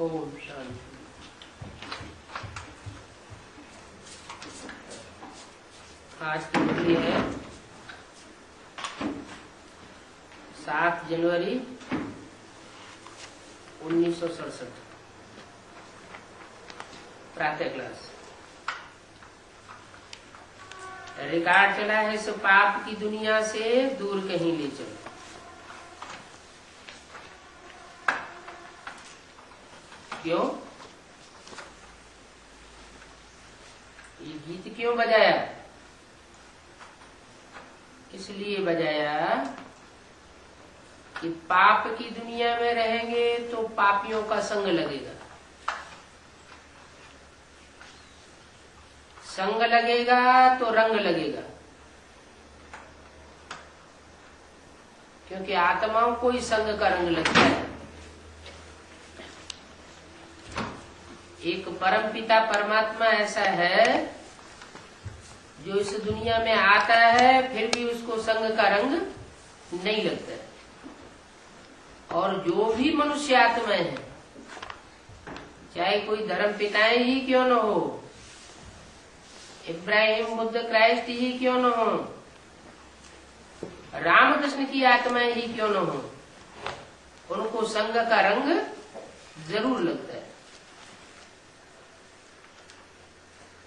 ओम शांति। आज की मुरली है 7 जनवरी 1967, प्रातः क्लास। रिकॉर्ड चला है सो पाप की दुनिया से दूर कहीं ले चलो। क्यों? ये गीत क्यों बजाया? इसलिए बजाया कि पाप की दुनिया में रहेंगे तो पापियों का संग लगेगा, संग लगेगा तो रंग लगेगा। क्योंकि आत्माओं को ही संग का रंग लगता है। एक परम पिता परमात्मा ऐसा है जो इस दुनिया में आता है फिर भी उसको संग का रंग नहीं लगता है। और जो भी मनुष्य आत्माएं हैं, चाहे कोई धर्म पिताएं ही क्यों न हो, इब्राहिम बुद्ध क्राइस्ट ही क्यों न हो, रामकृष्ण की आत्माएं ही क्यों न हो, उनको संग का रंग जरूर लगता है।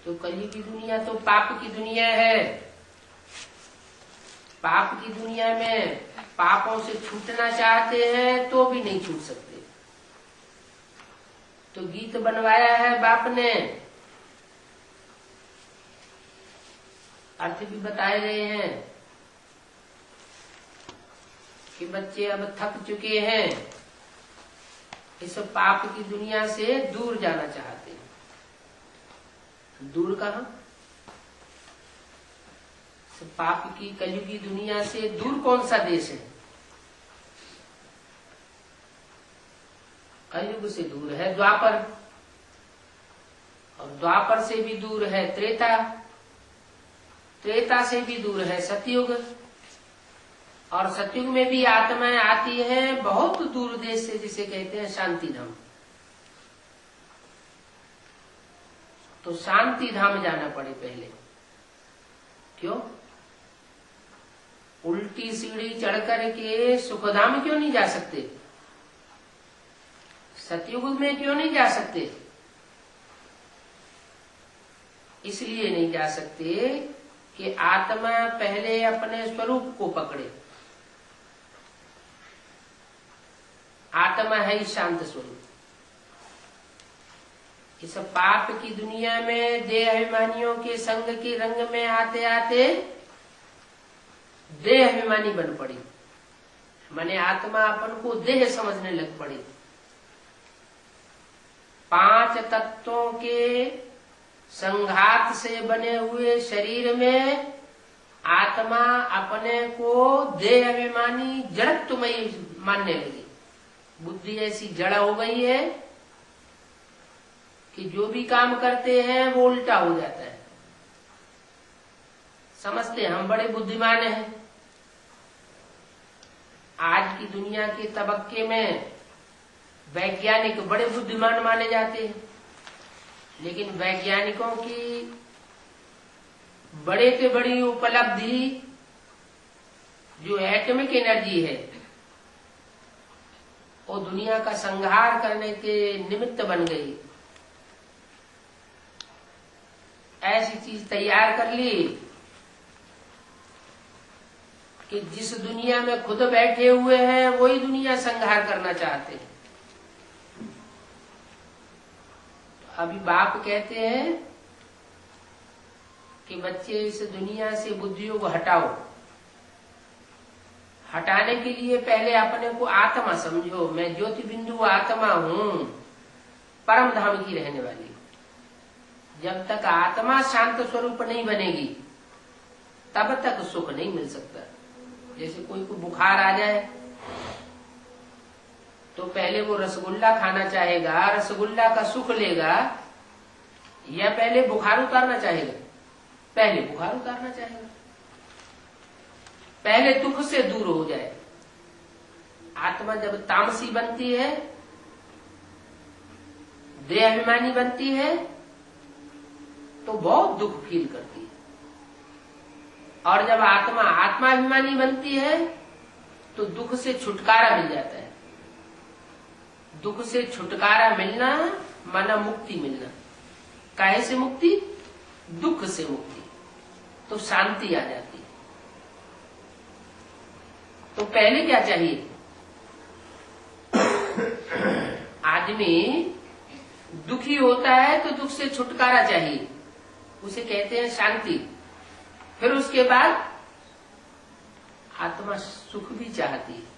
तो कलयुग की दुनिया तो पाप की दुनिया है। पाप की दुनिया में पापों से छूटना चाहते हैं तो भी नहीं छूट सकते। तो गीत बनवाया है बाप ने, अर्थ भी बताए गए हैं कि बच्चे अब थक चुके हैं, इस पाप की दुनिया से दूर जाना चाहते हैं। दूर कहाँ? पाप की कलयुगी दुनिया से दूर कौन सा देश है? कलयुग से दूर है द्वापर, और द्वापर से भी दूर है त्रेता, त्रेता से भी दूर है सतयुग, और सतयुग में भी आत्माएं आती हैं बहुत दूर देश से, जिसे कहते हैं शांति धाम। तो शांति धाम जाना पड़े पहले। क्यों? उल्टी सीढ़ी चढ़ करके सुखधाम क्यों नहीं जा सकते? सतयुग में क्यों नहीं जा सकते? इसलिए नहीं जा सकते कि आत्मा पहले अपने स्वरूप को पकड़े। आत्मा है ही शांत स्वरूप। इस पाप की दुनिया में देह अभिमानियों के संग के रंग में आते आते देह अभिमानी बन पड़ी, माने आत्मा अपन को देह समझने लग पड़ी। 5 तत्वों के संघात से बने हुए शरीर में आत्मा अपने को देह अभिमानी जड़त्वमयी मानने लगी। बुद्धि ऐसी जड़ हो गई है कि जो भी काम करते हैं वो उल्टा हो जाता है। समझते हम बड़े बुद्धिमान हैं। आज की दुनिया के तबक्के में वैज्ञानिक बड़े बुद्धिमान माने जाते हैं, लेकिन वैज्ञानिकों की बड़े से बड़ी उपलब्धि जो एटॉमिक एनर्जी है, वो दुनिया का संहार करने के निमित्त बन गई। ऐसी चीज तैयार कर ली कि जिस दुनिया में खुद बैठे हुए हैं वही दुनिया संहार करना चाहते हैं। तो अभी बाप कहते हैं कि बच्चे इस दुनिया से बुद्धियों को हटाओ। हटाने के लिए पहले अपने को आत्मा समझो। मैं ज्योति बिंदु आत्मा हूं, परम धाम की रहने वाली। जब तक आत्मा शांत स्वरूप नहीं बनेगी तब तक सुख नहीं मिल सकता। जैसे कोई को बुखार आ जाए तो पहले वो रसगुल्ला खाना चाहेगा, रसगुल्ला का सुख लेगा, या पहले बुखार उतारना चाहेगा? पहले बुखार उतारना चाहेगा। पहले दुख से दूर हो जाए। आत्मा जब तामसी बनती है देहाभिमानी बनती है तो बहुत दुख फील करती है, और जब आत्मा आत्माभिमानी बनती है तो दुख से छुटकारा मिल जाता है। दुख से छुटकारा मिलना माना मुक्ति मिलना। काहे से मुक्ति? दुख से मुक्ति, तो शांति आ जाती है। तो पहले क्या चाहिए? आदमी दुखी होता है तो दुख से छुटकारा चाहिए, उसे कहते हैं शांति। फिर उसके बाद आत्मा सुख भी चाहती है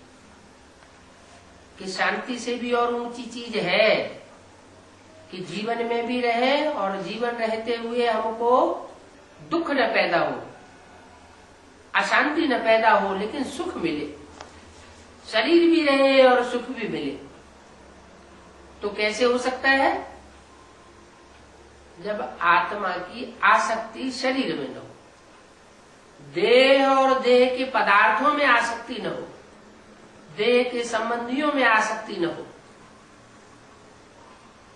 कि शांति से भी और ऊंची चीज है कि जीवन में भी रहे और जीवन रहते हुए हमको दुख न पैदा हो, अशांति न पैदा हो, लेकिन सुख मिले, शरीर भी रहे और सुख भी मिले। तो कैसे हो सकता है? जब आत्मा की आसक्ति शरीर में न हो, देह और देह के पदार्थों में आसक्ति न हो, देह के संबंधियों में आसक्ति न हो।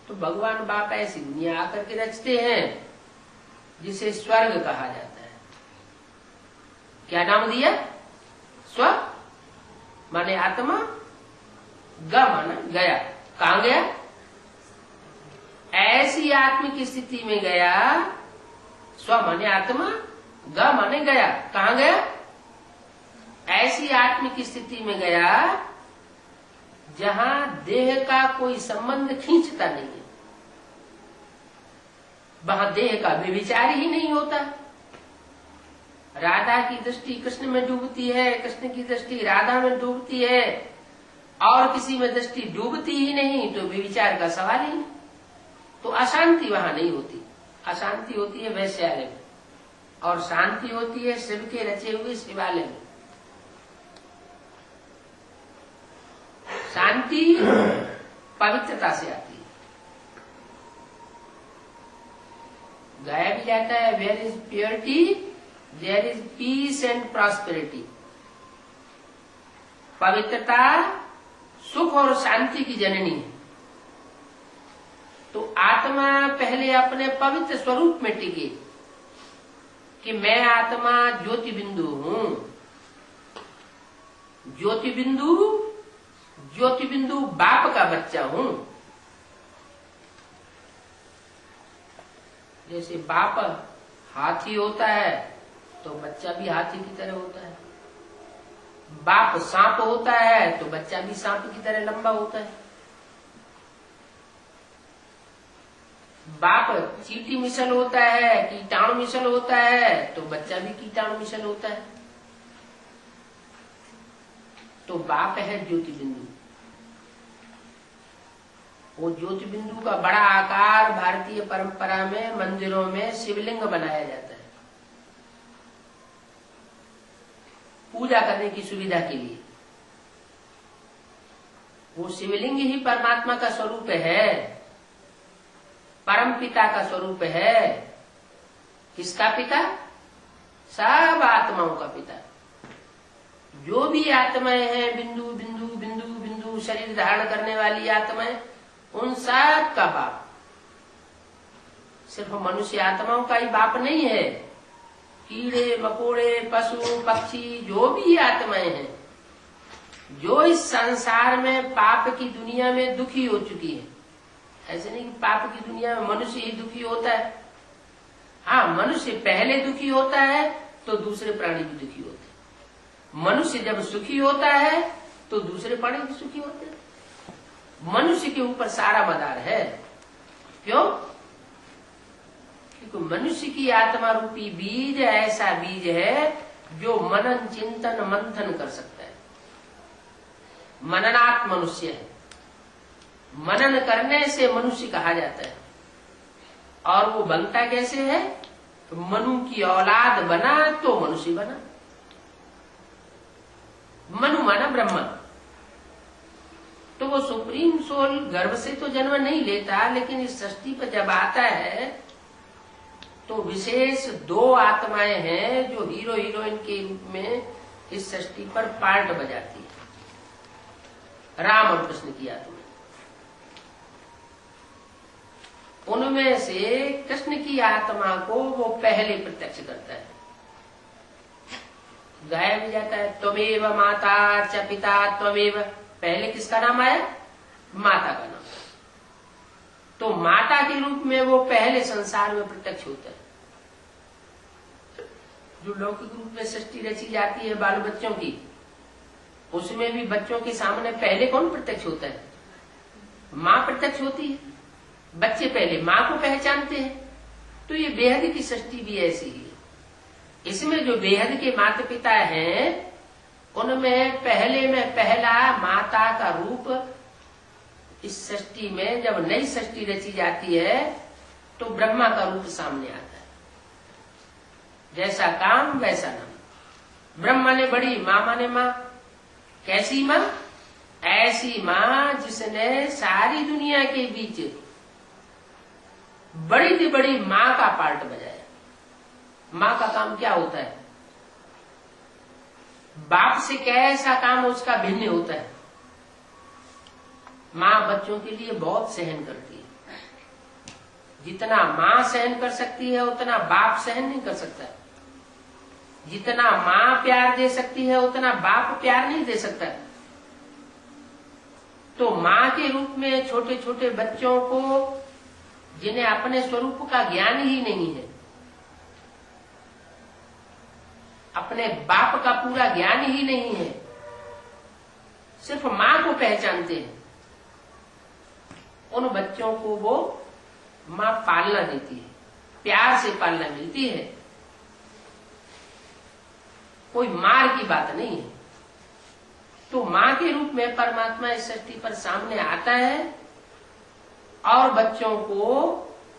तो भगवान बाप ऐसी दुनिया आकर के रचते हैं जिसे स्वर्ग कहा जाता है। क्या नाम दिया? स्वर्ग माने आत्मा, ग माना गया। कहां गया? ऐसी आत्म की स्थिति में गया। स्व माने आत्मा, ग माने गया। कहां गया? ऐसी आत्म की स्थिति में गया जहां देह का कोई संबंध खींचता नहीं है, वहां देह का व्यभिचार ही नहीं होता। राधा की दृष्टि कृष्ण में डूबती है, कृष्ण की दृष्टि राधा में डूबती है, और किसी में दृष्टि डूबती ही नहीं, तो व्यभिचार का सवाल ही नहीं। तो अशांति वहां नहीं होती। अशांति होती है वैश्यालय में, और शांति होती है शिव के रचे हुए शिवालय में। शांति पवित्रता से आती है। गाया भी जाता है, where is purity there is peace and prosperity. पवित्रता सुख और शांति की जननी है। तो आत्मा पहले अपने पवित्र स्वरूप में टिके कि मैं आत्मा ज्योति बिंदु हूं। ज्योति बिंदु बाप का बच्चा हूं। जैसे बाप हाथी होता है तो बच्चा भी हाथी की तरह होता है। बाप सांप होता है तो बच्चा भी सांप की तरह लंबा होता है। बाप चींटी मिसल होता है, कीटाणु मिसल होता है, तो बच्चा भी कीटाणु मिसल होता है। तो बाप है ज्योति बिंदु। वो ज्योति बिंदु का बड़ा आकार भारतीय परंपरा में मंदिरों में शिवलिंग बनाया जाता है पूजा करने की सुविधा के लिए। वो शिवलिंग ही परमात्मा का स्वरूप है, परम पिता का स्वरूप है। किसका पिता? सब आत्माओं का पिता। जो भी आत्माएं हैं, बिंदु बिंदु बिंदु बिंदु शरीर धारण करने वाली आत्माएं, उन सब का बाप। सिर्फ मनुष्य आत्माओं का ही बाप नहीं है। कीड़े मकोड़े पशु पक्षी जो भी आत्माएं हैं, जो इस संसार में पाप की दुनिया में दुखी हो चुकी है। ऐसे नहीं कि पाप की दुनिया में मनुष्य ही दुखी होता है। हाँ, मनुष्य पहले दुखी होता है तो दूसरे प्राणी भी दुखी होते हैं। मनुष्य जब सुखी होता है तो दूसरे प्राणी भी सुखी होते हैं। मनुष्य के ऊपर सारा मदार है। क्यों? क्योंकि मनुष्य की आत्मा रूपी बीज ऐसा बीज है जो मनन चिंतन मंथन कर सकता है। मननात् मनुष्य है। मनन करने से मनुष्य कहा जाता है। और वो बनता कैसे है? तो मनु की औलाद बना तो मनुष्य बना। मनु माना ब्रह्मा। तो वो सुप्रीम सोल गर्भ से तो जन्म नहीं लेता, लेकिन इस सृष्टि पर जब आता है तो विशेष दो आत्माएं हैं जो हीरो हीरोइन के रूप में इस सृष्टि पर पार्ट बजाती है। राम और कृष्ण की आत्मा। उनमें से कृष्ण की आत्मा को वो पहले प्रत्यक्ष करता है, गाया भी जाता है। त्वमेव माता च पिता त्वमेव, पहले किसका नाम आया? माता का नाम। तो माता के रूप में वो पहले संसार में प्रत्यक्ष होता है। जो लौकिक रूप में सृष्टि रची जाती है बाल बच्चों की, उसमें भी बच्चों के सामने पहले कौन प्रत्यक्ष होता है? माँ प्रत्यक्ष होती है। बच्चे पहले माँ को पहचानते हैं। तो ये बेहद की सृष्टि भी ऐसी ही है। इसमें जो बेहद के माता पिता हैं, उनमें पहले में पहला माता का रूप इस सृष्टि में जब नई सृष्टि रची जाती है तो ब्रह्मा का रूप सामने आता है। जैसा काम वैसा नाम। ब्रह्मा ने बड़ी, माँ माने माँ। कैसी माँ? ऐसी माँ जिसने सारी दुनिया के बीच बड़ी से बड़ी माँ का पार्ट बजाया। माँ का काम क्या होता है? बाप से कैसा काम उसका भिन्न होता है। माँ बच्चों के लिए बहुत सहन करती है। जितना माँ सहन कर सकती है उतना बाप सहन नहीं कर सकता। जितना माँ प्यार दे सकती है उतना बाप प्यार नहीं दे सकता। तो माँ के रूप में छोटे छोटे बच्चों को, जिन्हें अपने स्वरूप का ज्ञान ही नहीं है, अपने बाप का पूरा ज्ञान ही नहीं है, सिर्फ माँ को पहचानते हैं, उन बच्चों को वो माँ पालना देती है, प्यार से पालना मिलती है। कोई मार की बात नहीं है। तो माँ के रूप में परमात्मा इस सृष्टि पर सामने आता है और बच्चों को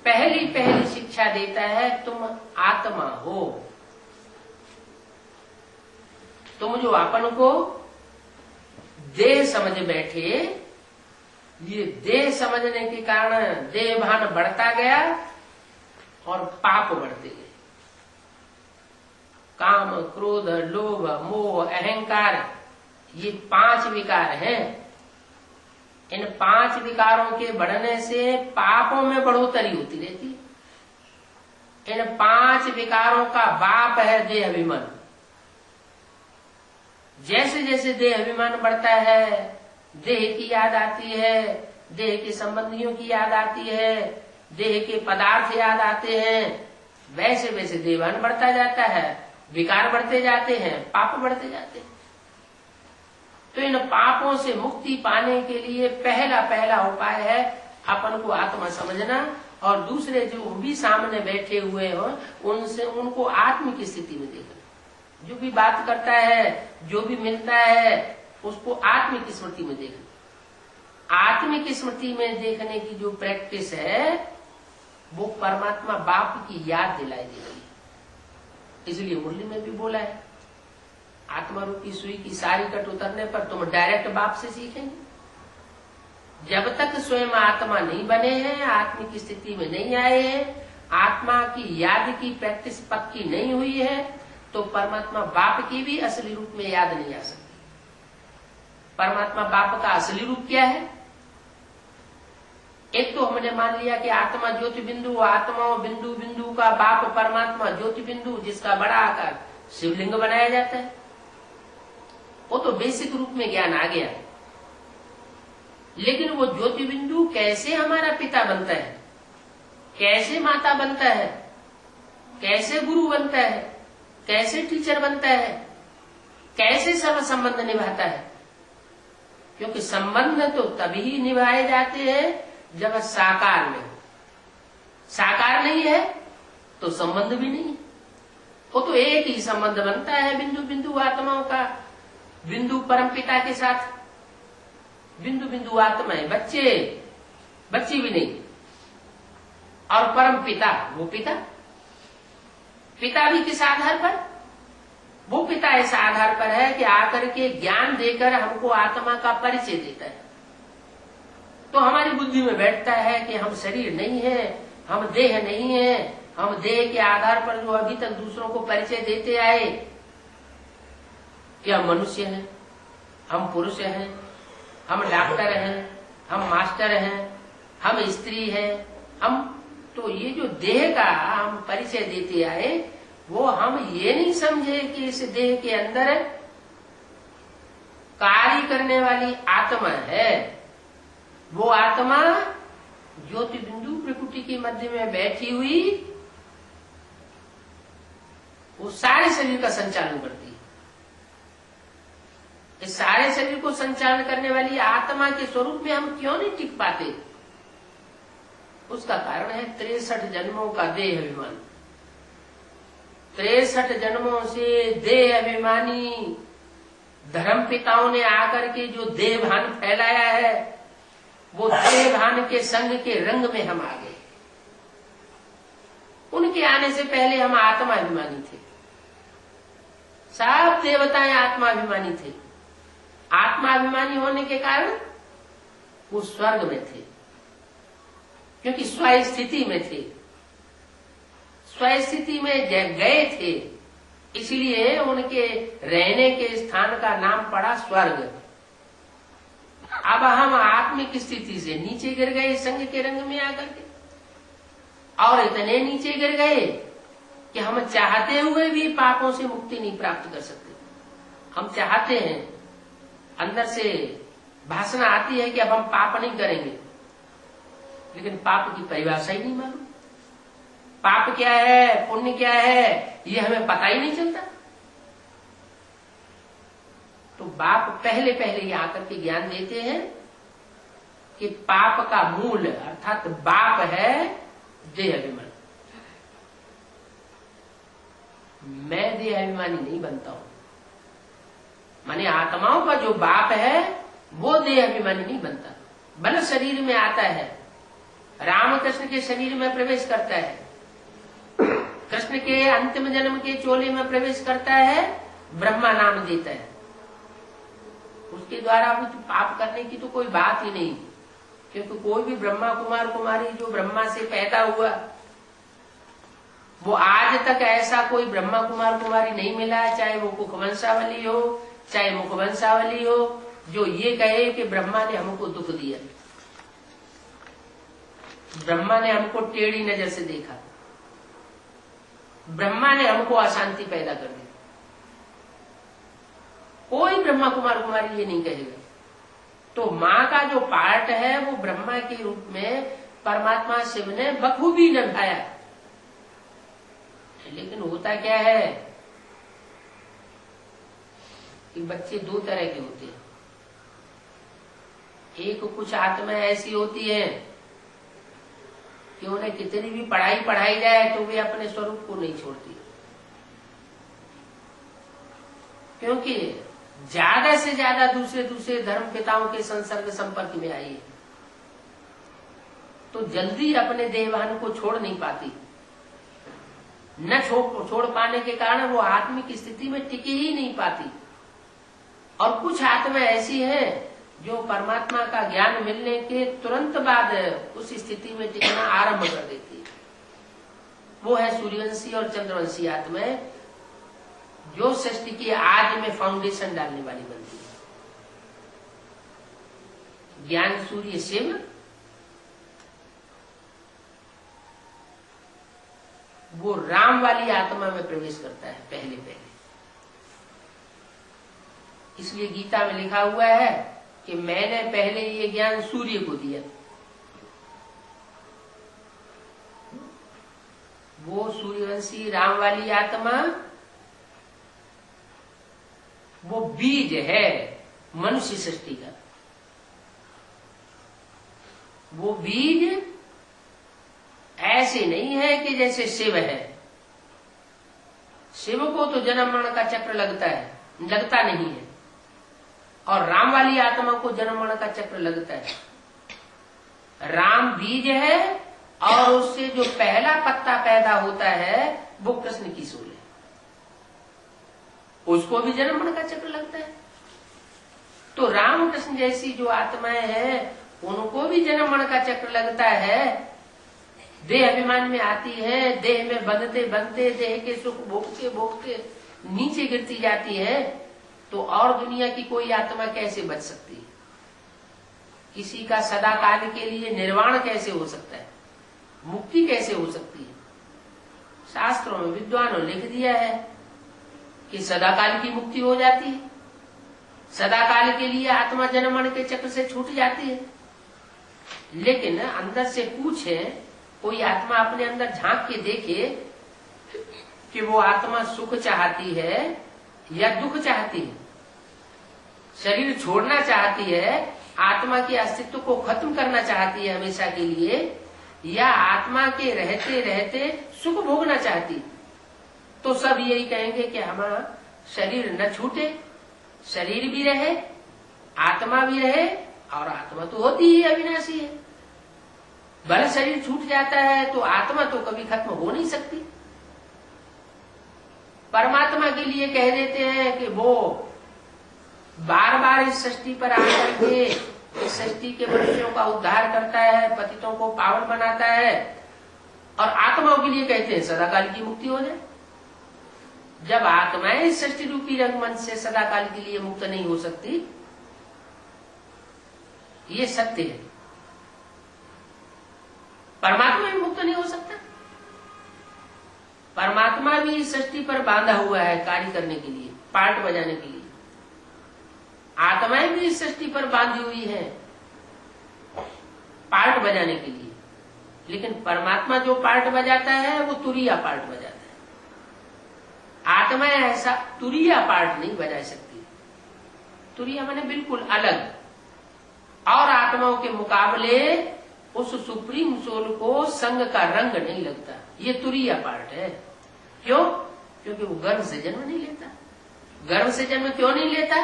पहली पहली शिक्षा देता है, तुम आत्मा हो। तुम जो अपन को देह समझ बैठे, ये देह समझने के कारण देह भान बढ़ता गया और पाप बढ़ते गए। काम, क्रोध, लोभ, मोह, अहंकार, ये 5 विकार हैं। इन 5 विकारों के बढ़ने से पापों में बढ़ोतरी होती रहती है। इन 5 विकारों का बाप है देह अभिमान। जैसे जैसे देह अभिमान बढ़ता है, देह की याद आती है, देह के संबंधियों की याद आती है, देह के पदार्थ याद आते हैं, वैसे वैसे देहभान बढ़ता जाता है, विकार बढ़ते जाते हैं, पाप बढ़ते जाते हैं। तो इन पापों से मुक्ति पाने के लिए पहला उपाय है अपन को आत्मा समझना, और दूसरे जो भी सामने बैठे हुए हो उनसे उनको आत्म की स्थिति में देखना। जो भी बात करता है, जो भी मिलता है, उसको आत्म की स्मृति में देखना। आत्म की स्मृति में देखने की जो प्रैक्टिस है वो परमात्मा बाप की याद दिलाई दे रही है। इसलिए मुरली में भी बोला है, आत्मा रूपी सुई की सारी कट उतरने पर तुम डायरेक्ट बाप से सीखेंगे। जब तक स्वयं आत्मा नहीं बने हैं, आत्मा की स्थिति में नहीं आए हैं, आत्मा की याद की प्रैक्टिस पक्की नहीं हुई है, तो परमात्मा बाप की भी असली रूप में याद नहीं आ सकती। परमात्मा बाप का असली रूप क्या है? एक तो हमने मान लिया कि आत्मा ज्योति बिंदु, आत्मा बिंदु बिंदु का बाप परमात्मा ज्योति बिंदु, जिसका बड़ा आकार शिवलिंग बनाया जाता है। वो तो बेसिक रूप में ज्ञान आ गया। लेकिन वो ज्योति बिंदु कैसे हमारा पिता बनता है, कैसे माता बनता है, कैसे गुरु बनता है, कैसे टीचर बनता है, कैसे सब संबंध निभाता है? क्योंकि संबंध तो तभी निभाए जाते हैं जब साकार में हो। साकार नहीं है तो संबंध भी नहीं। वो तो एक ही संबंध बनता है बिंदु बिंदु आत्माओं का। बिंदु परम पिता के साथ, बिंदु बिंदु आत्माएं, बच्चे बच्ची भी नहीं, और परम पिता वो पिता। पिता भी किस आधार पर? वो पिता इस आधार पर है कि आकर के ज्ञान देकर हमको आत्मा का परिचय देता है। तो हमारी बुद्धि में बैठता है कि हम शरीर नहीं है, हम देह नहीं है, हम देह के आधार पर जो अभी तक दूसरों को परिचय देते आए कि हम मनुष्य हैं, हम पुरुष हैं, हम डॉक्टर हैं, हम मास्टर हैं, हम स्त्री हैं, हम तो ये जो देह का हम परिचय देते आए, वो हम ये नहीं समझे कि इस देह के अंदर कार्य करने वाली आत्मा है। वो आत्मा ज्योति बिंदु प्रकृति के मध्य में बैठी हुई वो सारे शरीर का संचालन करती है। इस सारे शरीर को संचालन करने वाली आत्मा के स्वरूप में हम क्यों नहीं टिक पाते? उसका कारण है 63 जन्मों का देह अभिमान। 63 जन्मों से देह अभिमानी धर्म पिताओं ने आकर के जो देह भान फैलाया है, वो देह भान के संग के रंग में हम आ गए। उनके आने से पहले हम आत्माभिमानी थे। सब देवताएं आत्माभिमानी थे। आत्माभिमानी होने के कारण वो स्वर्ग में थे, क्योंकि स्वस्थिति में थे, स्वस्थिति में गए थे, इसलिए उनके रहने के स्थान का नाम पड़ा स्वर्ग। अब हम आत्मिक स्थिति से नीचे गिर गए संग के रंग में आकर के, और इतने नीचे गिर गए कि हम चाहते हुए भी पापों से मुक्ति नहीं प्राप्त कर सकते। हम चाहते हैं, अंदर से भाषण आती है कि अब हम पाप नहीं करेंगे, लेकिन पाप की परिभाषा ही नहीं मालूम। पाप क्या है, पुण्य क्या है, ये हमें पता ही नहीं चलता। तो बाप पहले पहले ये आकर के ज्ञान देते हैं कि पाप का मूल अर्थात बाप है देह अभिमान। मैं देह अभिमानी नहीं बनता हूं, माने आत्माओं का जो बाप है वो देह अभिमानी नहीं बनता। बल शरीर में आता है, रामकृष्ण के शरीर में प्रवेश करता है, कृष्ण के अंतिम जन्म के चोले में प्रवेश करता है, ब्रह्मा नाम देता है। उसके द्वारा कुछ पाप करने की तो कोई बात ही नहीं, क्योंकि कोई भी ब्रह्मा कुमार कुमारी जो ब्रह्मा से पैदा हुआ, वो आज तक ऐसा कोई ब्रह्मा कुमार कुमारी नहीं मिला, चाहे वो कुखवंशावली हो चाहे मुखवंशावली हो, जो ये कहे कि ब्रह्मा ने हमको दुख दिया, ब्रह्मा ने हमको टेढ़ी नजर से देखा, ब्रह्मा ने हमको अशांति पैदा कर दी। कोई ब्रह्मा कुमार कुमारी ये नहीं कहेगा। तो माँ का जो पार्ट है वो ब्रह्मा के रूप में परमात्मा शिव ने बखूबी निभाया। लेकिन होता क्या है कि बच्चे दो तरह के होते हैं। एक कुछ आत्मा ऐसी होती है कि उन्हें कितनी भी पढ़ाई पढ़ाई जाए तो वे अपने स्वरूप को नहीं छोड़ती, क्योंकि ज्यादा से ज्यादा दूसरे दूसरे धर्म पिताओं के संसर्ग संपर्क में आई है, तो जल्दी अपने देहवान को छोड़ नहीं पाती। न छोड़ पाने के कारण वो आत्मिक स्थिति में टिके ही नहीं पाती। और कुछ आत्मा ऐसी है जो परमात्मा का ज्ञान मिलने के तुरंत बाद उस स्थिति में टिकना आरंभ कर देती है। वो है सूर्यवंशी और चंद्रवंशी आत्माएं, जो सृष्टि के आदि में फाउंडेशन डालने वाली बनती है। ज्ञान सूर्य शिव, वो राम वाली आत्मा में प्रवेश करता है पहले पहले। इसलिए गीता में लिखा हुआ है कि मैंने पहले ये ज्ञान सूर्य को दिया। वो सूर्यवंशी राम वाली आत्मा वो बीज है मनुष्य सृष्टि का। वो बीज ऐसे नहीं है कि जैसे शिव है। शिव को तो जन्म मरण का चक्र लगता नहीं है, और राम वाली आत्मा को जन्म मरण का चक्र लगता है। राम बीज है और उससे जो पहला पत्ता पैदा होता है वो कृष्ण की सूल है, उसको भी जन्म मरण का चक्र लगता है। तो राम कृष्ण जैसी जो आत्माएं हैं उनको भी जन्म मरण का चक्र लगता है। देह अभिमान में आती है, देह में बंधते बंधते देह के सुख भोगते भोगते नीचे गिरती जाती है। तो और दुनिया की कोई आत्मा कैसे बच सकती है? किसी का सदा काल के लिए निर्वाण कैसे हो सकता है? मुक्ति कैसे हो सकती है? शास्त्रों में विद्वानों ने लिख दिया है कि सदाकाल की मुक्ति हो जाती है, सदाकाल के लिए आत्मा जन्म मरण के चक्र से छूट जाती है। लेकिन अंदर से पूछे, कोई आत्मा अपने अंदर झांक के देखे कि वो आत्मा सुख चाहती है या दुख चाहती है, शरीर छोड़ना चाहती है, आत्मा के अस्तित्व को खत्म करना चाहती है हमेशा के लिए, या आत्मा के रहते रहते सुख भोगना चाहती है। तो सब यही कहेंगे कि हमारा शरीर न छूटे, शरीर भी रहे, आत्मा भी रहे, और आत्मा तो होती ही अविनाशी है। भले शरीर छूट जाता है तो आत्मा तो कभी खत्म हो नहीं सकती। परमात्मा के लिए कह देते हैं कि वो बार बार इस सृष्टि पर आकर के इस सृष्टि के मनुष्यों का उद्धार करता है, पतितों को पावन बनाता है, और आत्माओं के लिए कहते हैं सदाकाल की मुक्ति हो जाए। जब आत्माएं इस सृष्टि रूपी रंगमंच से सदाकाल के लिए मुक्त नहीं हो सकती, ये सत्य है। परमात्मा भी मुक्त नहीं हो सकता। परमात्मा भी इस सृष्टि पर बांधा हुआ है कार्य करने के लिए, पार्ट बजाने के लिए। आत्माएं भी इस सृष्टि पर बांधी हुई है पार्ट बजाने के लिए, लेकिन परमात्मा जो पार्ट बजाता है वो तुरीया पार्ट बजाता है। आत्माएं ऐसा तुरीया पार्ट नहीं बजा सकती। तुरीया माने बिल्कुल अलग, और आत्माओं के मुकाबले उस सुप्रीम सोल को संग का रंग नहीं लगता। ये तुरीया पार्ट है। क्यों? क्योंकि वो गर्भ से जन्म नहीं लेता। गर्भ से जन्म क्यों नहीं लेता?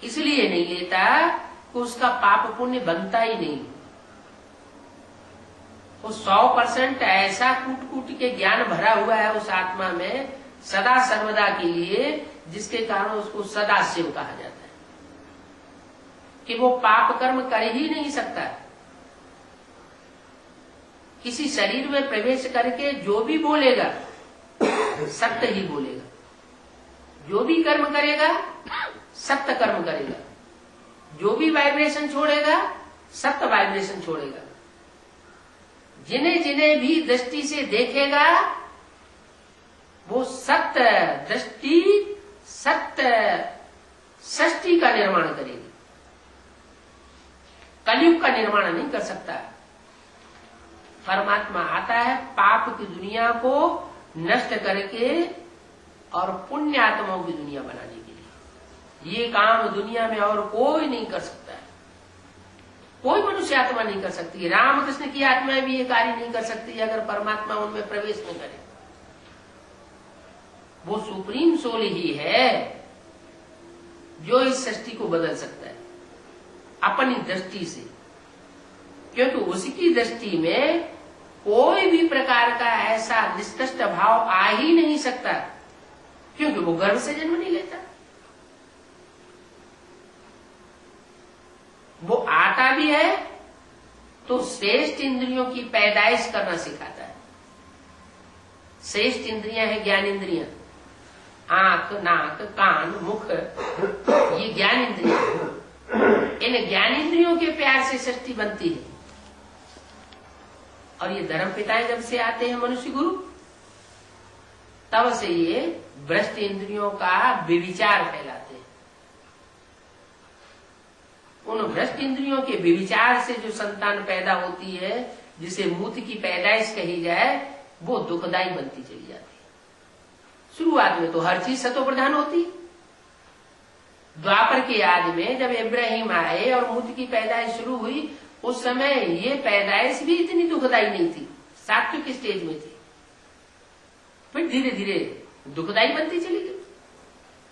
इसलिए नहीं लेता कि उसका पाप पुण्य बनता ही नहीं। वो 100% ऐसा कूट कूट के ज्ञान भरा हुआ है उस आत्मा में सदा सर्वदा के लिए, जिसके कारण उसको सदा शिव कहा जाता है, कि वो पाप कर्म कर ही नहीं सकता। किसी शरीर में प्रवेश करके जो भी बोलेगा सत्य ही बोलेगा, जो भी कर्म करेगा सत्य कर्म करेगा, जो भी वाइब्रेशन छोड़ेगा सत्य वाइब्रेशन छोड़ेगा। जिन्हें जिन्हें भी दृष्टि से देखेगा वो सत्य दृष्टि, सत्य सृष्टि का निर्माण करेगी। कलयुग का निर्माण नहीं कर सकता। परमात्मा आता है पाप की दुनिया को नष्ट करके और पुण्य आत्माओं की दुनिया बनाने के लिए। ये काम दुनिया में और कोई नहीं कर सकता है। कोई मनुष्य आत्मा नहीं कर सकती। रामकृष्ण की आत्मा भी ये कार्य नहीं कर सकती अगर परमात्मा उनमें प्रवेश न करे। वो सुप्रीम सोल ही है जो इस सृष्टि को बदल सकता है अपनी दृष्टि से, क्योंकि उसकी दृष्टि में कोई भी प्रकार का ऐसा निष्कृष्ट भाव आ ही नहीं सकता, क्योंकि वो गर्भ से जन्म नहीं लेता। वो आता भी है तो श्रेष्ठ इंद्रियों की पैदाइश करना सिखाता है। श्रेष्ठ इंद्रियां हैं ज्ञान इंद्रियां, आंख, नाक, कान, मुख, ये ज्ञान इंद्रियां। इन ज्ञान इंद्रियों के प्यार से सृष्टि बनती है। और ये धर्म पिताएं जब से आते हैं मनुष्य गुरु, तब से ये भ्रष्ट इंद्रियों का व्यभिचार फैलाते हैं। उन भ्रष्ट इंद्रियों के व्यभिचार से जो संतान पैदा होती है, जिसे मूत की पैदाइश कही जाए, वो दुखदायी बनती चली जाती है। शुरुआत में तो हर चीज सतो प्रधान होती। द्वापर के आदि में जब इब्राहिम आए और मूत की पैदाइश शुरू हुई, उस समय ये पैदाइश भी इतनी दुखदायी नहीं थी, सात्विक स्टेज में थी। फिर धीरे धीरे दुखदायी बनती चली गई।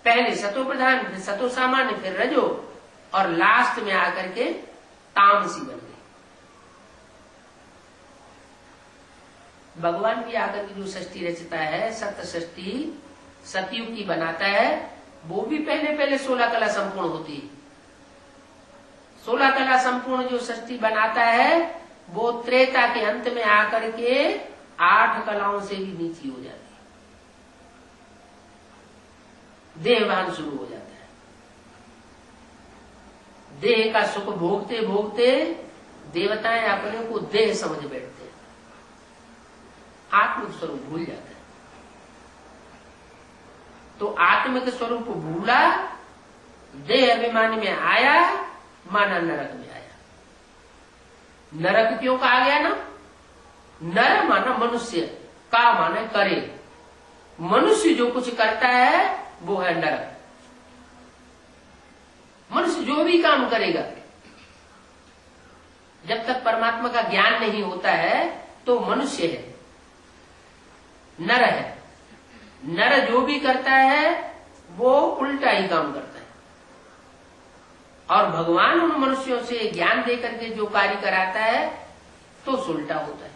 पहले सतो प्रधान, फिर सतो सामान्य, फिर रजो, और लास्ट में आकर के तामसी बन गई। भगवान भी आकर के जो सृष्टि रचता है, सत्य सृष्टि सतयुग की बनाता है, वो भी पहले पहले 16 कला संपूर्ण होती है। 16 कला संपूर्ण जो सृष्टि बनाता है, वो त्रेता के अंत में आकर के 8 कलाओं से भी नीची हो जाती है। देहभान शुरू हो जाता है। देह का सुख भोगते भोगते देवताएं अपने को देह समझ बैठते हैं। आत्मिक स्वरूप भूल जाता है। तो आत्मिक स्वरूप भूला, देह अभिमान में आया, माना नरक में आया। नरक क्यों कहा गया ना? नर माना मनुष्य, का माना करे। मनुष्य जो कुछ करता है वो है नरक। मनुष्य जो भी काम करेगा, जब तक परमात्मा का ज्ञान नहीं होता है तो मनुष्य है, नर है। नर जो भी करता है वो उल्टा ही काम करता है। और भगवान उन मनुष्यों से ज्ञान देकर के जो कार्य कराता है तो सुलटा होता है।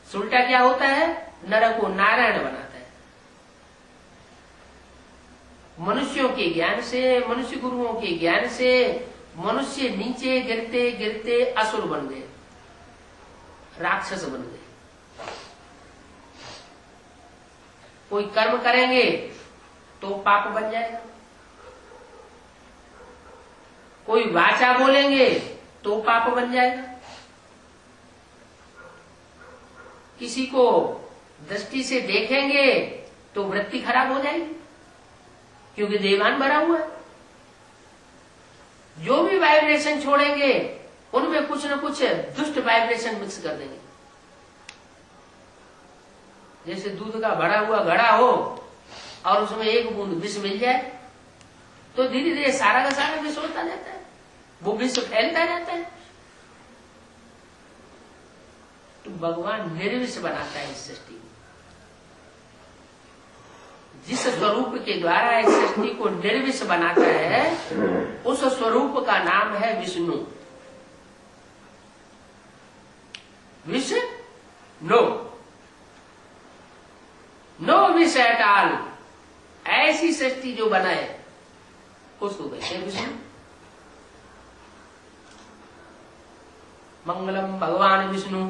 सुलटा क्या होता है? नर को नारायण बनाता है। मनुष्यों के ज्ञान से, मनुष्य गुरुओं के ज्ञान से मनुष्य नीचे गिरते गिरते असुर बन गए, राक्षस बन गए। कोई कर्म करेंगे तो पाप बन जाएगा, कोई वाचा बोलेंगे तो पाप बन जाएगा, किसी को दृष्टि से देखेंगे तो वृत्ति खराब हो जाएगी, क्योंकि देवान भरा हुआ है। जो भी वाइब्रेशन छोड़ेंगे उनमें कुछ न कुछ दुष्ट वाइब्रेशन मिक्स कर देंगे। जैसे दूध का भरा हुआ घड़ा हो और उसमें एक बूंद विष मिल जाए तो धीरे धीरे सारा का सारा विष होता जाता है, वो विष फैलता जाता है। तो भगवान निर्विष बनाता है इस सृष्टि को। जिस स्वरूप के द्वारा इस सृष्टि को निर्विष बनाता है उस स्वरूप का नाम है विष्णु। विष्णु, नो विष एट ऑल, ऐसी सृष्टि जो बनाए उसको कहते हैं विष्णु। मंगलम भगवान विष्णु,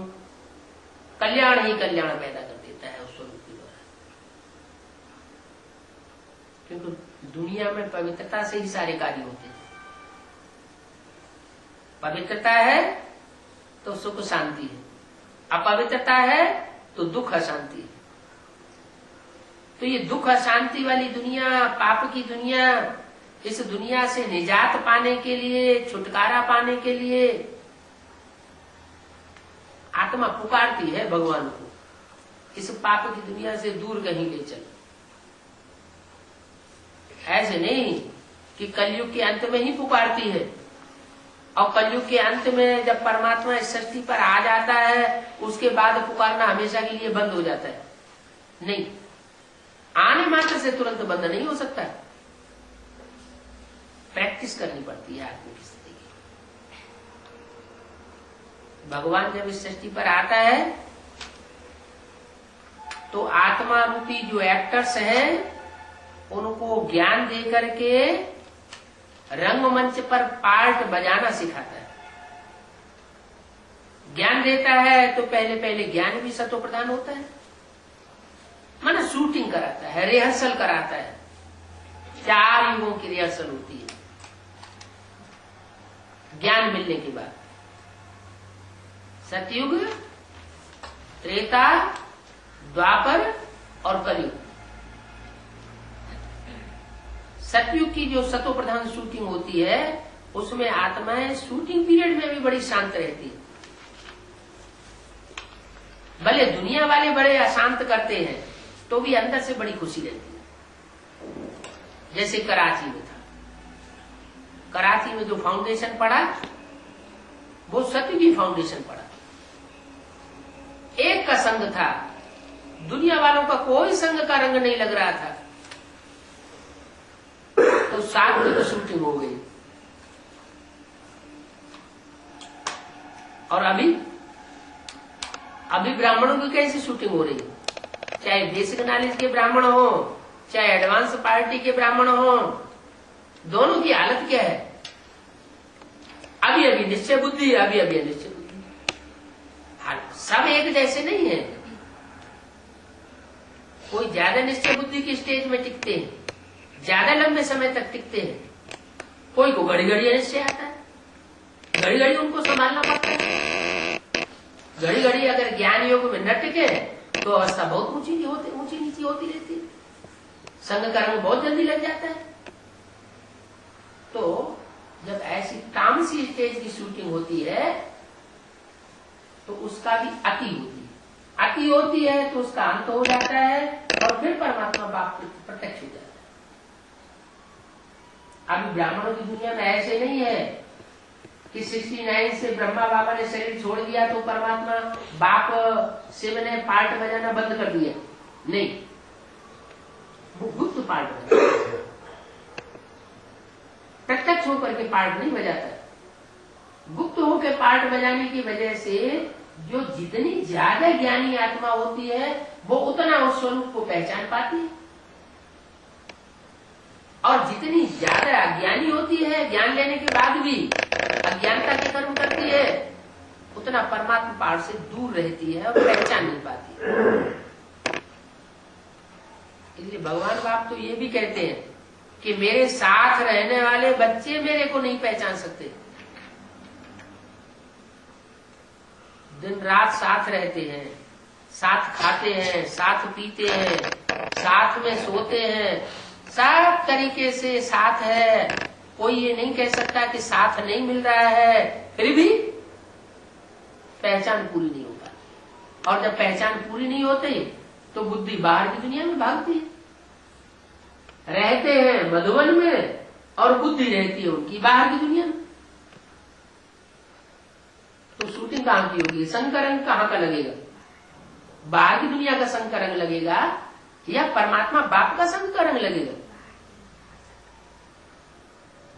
कल्याण ही कल्याण पैदा कर देता है उस स्वरूप के द्वारा। क्योंकि दुनिया में पवित्रता से ही सारे कार्य होते हैं। पवित्रता है तो सुख शांति है, अपवित्रता है तो दुख अशांति है। तो ये दुख अशांति वाली दुनिया, पाप की दुनिया, इस दुनिया से निजात पाने के लिए, छुटकारा पाने के लिए आत्मा पुकारती है भगवान को, इस पाप की दुनिया से दूर कहीं ले चल। ऐसे नहीं कि कलयुग के अंत में ही पुकारती है और कलयुग के अंत में जब परमात्मा इस सृष्टि पर आ जाता है उसके बाद पुकारना हमेशा के लिए बंद हो जाता है। नहीं, आने मात्र से तुरंत बंद नहीं हो सकता, प्रैक्टिस करनी पड़ती है आदमी की स्थिति की। भगवान जब इस सृष्टि पर आता है तो आत्मा रूपी जो एक्टर्स हैं उनको ज्ञान दे करके रंगमंच पर पार्ट बजाना सिखाता है। ज्ञान देता है तो पहले पहले ज्ञान भी सतो प्रधान होता है, माना शूटिंग कराता है, रिहर्सल कराता है। 4 युगों की रिहर्सल होती है ज्ञान मिलने के बाद। सतयुग, त्रेता, द्वापर और कलयुग। सतयुग की जो सतो प्रधान शूटिंग होती है उसमें आत्माएं शूटिंग पीरियड में भी बड़ी शांत रहती है। भले दुनिया वाले बड़े अशांत करते हैं तो भी अंदर से बड़ी खुशी रहती है। जैसे कराची में था, कराची में जो फाउंडेशन पड़ा वो सतयुगी फाउंडेशन पड़ा। एक का संग था, दुनिया वालों का कोई संग का रंग नहीं लग रहा था, तो 7 में तो शूटिंग हो गई। और अभी ब्राह्मणों की कैसी शूटिंग हो रही है, चाहे बेसिक नॉलेज के ब्राह्मण हो चाहे एडवांस पार्टी के ब्राह्मण हो, दोनों की हालत क्या है? अभी निश्चय बुद्धि, अभी अनिश्चय बुद्धि। सब एक जैसे नहीं है, कोई ज्यादा निश्चय बुद्धि की स्टेज में टिकते हैं, ज्यादा लंबे समय तक टिकते हैं, कोई को घड़ी घड़ी अनिश्चय आता है, घड़ी घड़ी उनको संभालना पड़ता है। घड़ी घड़ी अगर ज्ञान योग में न टिके तो अवस्था बहुत ऊंची नीची होती रहती है, संग का रंग बहुत जल्दी लग जाता है। तो जब ऐसी तामसी स्टेज की शूटिंग होती है तो उसका भी अति होती है तो उसका अंत हो जाता है और फिर परमात्मा बाप प्रत्यक्ष हो जाता है। अभी ब्राह्मणों की दुनिया में ऐसे नहीं है कि 69 से ब्रह्मा बाबा ने शरीर छोड़ दिया तो परमात्मा बाप शिव ने पार्ट बजाना बंद कर दिया, नहीं, वो गुप्त पार्ट बजाता, प्रत्यक्ष होकर के पार्ट नहीं बजाता। गुप्त होकर पार्ट बजाने की वजह से जो जितनी ज्यादा ज्ञानी आत्मा होती है वो उतना उस स्वरूप को पहचान पाती है, और जितनी ज्यादा अज्ञानी होती है ज्ञान लेने के बाद भी अज्ञानता के कर्म करती है उतना परमात्मा पार से दूर रहती है और पहचान नहीं पाती है। इसलिए भगवान बाप तो ये भी कहते हैं कि मेरे साथ रहने वाले बच्चे मेरे को नहीं पहचान सकते। दिन रात साथ रहते हैं, साथ खाते हैं, साथ पीते हैं, साथ में सोते हैं, सब तरीके से साथ है। कोई ये नहीं कह सकता कि साथ नहीं मिल रहा है, फिर भी पहचान पूरी नहीं होता। और जब पहचान पूरी नहीं होती तो बुद्धि बाहर की दुनिया में भागती है। रहते हैं मधुवन में और बुद्धि रहती है उनकी बाहर की दुनिया में। तो शूटिंग कहां की होगी, संकरंग कहां का लगेगा? बाहर की दुनिया का संकरंग लगेगा या परमात्मा बाप का संकरंग लगेगा?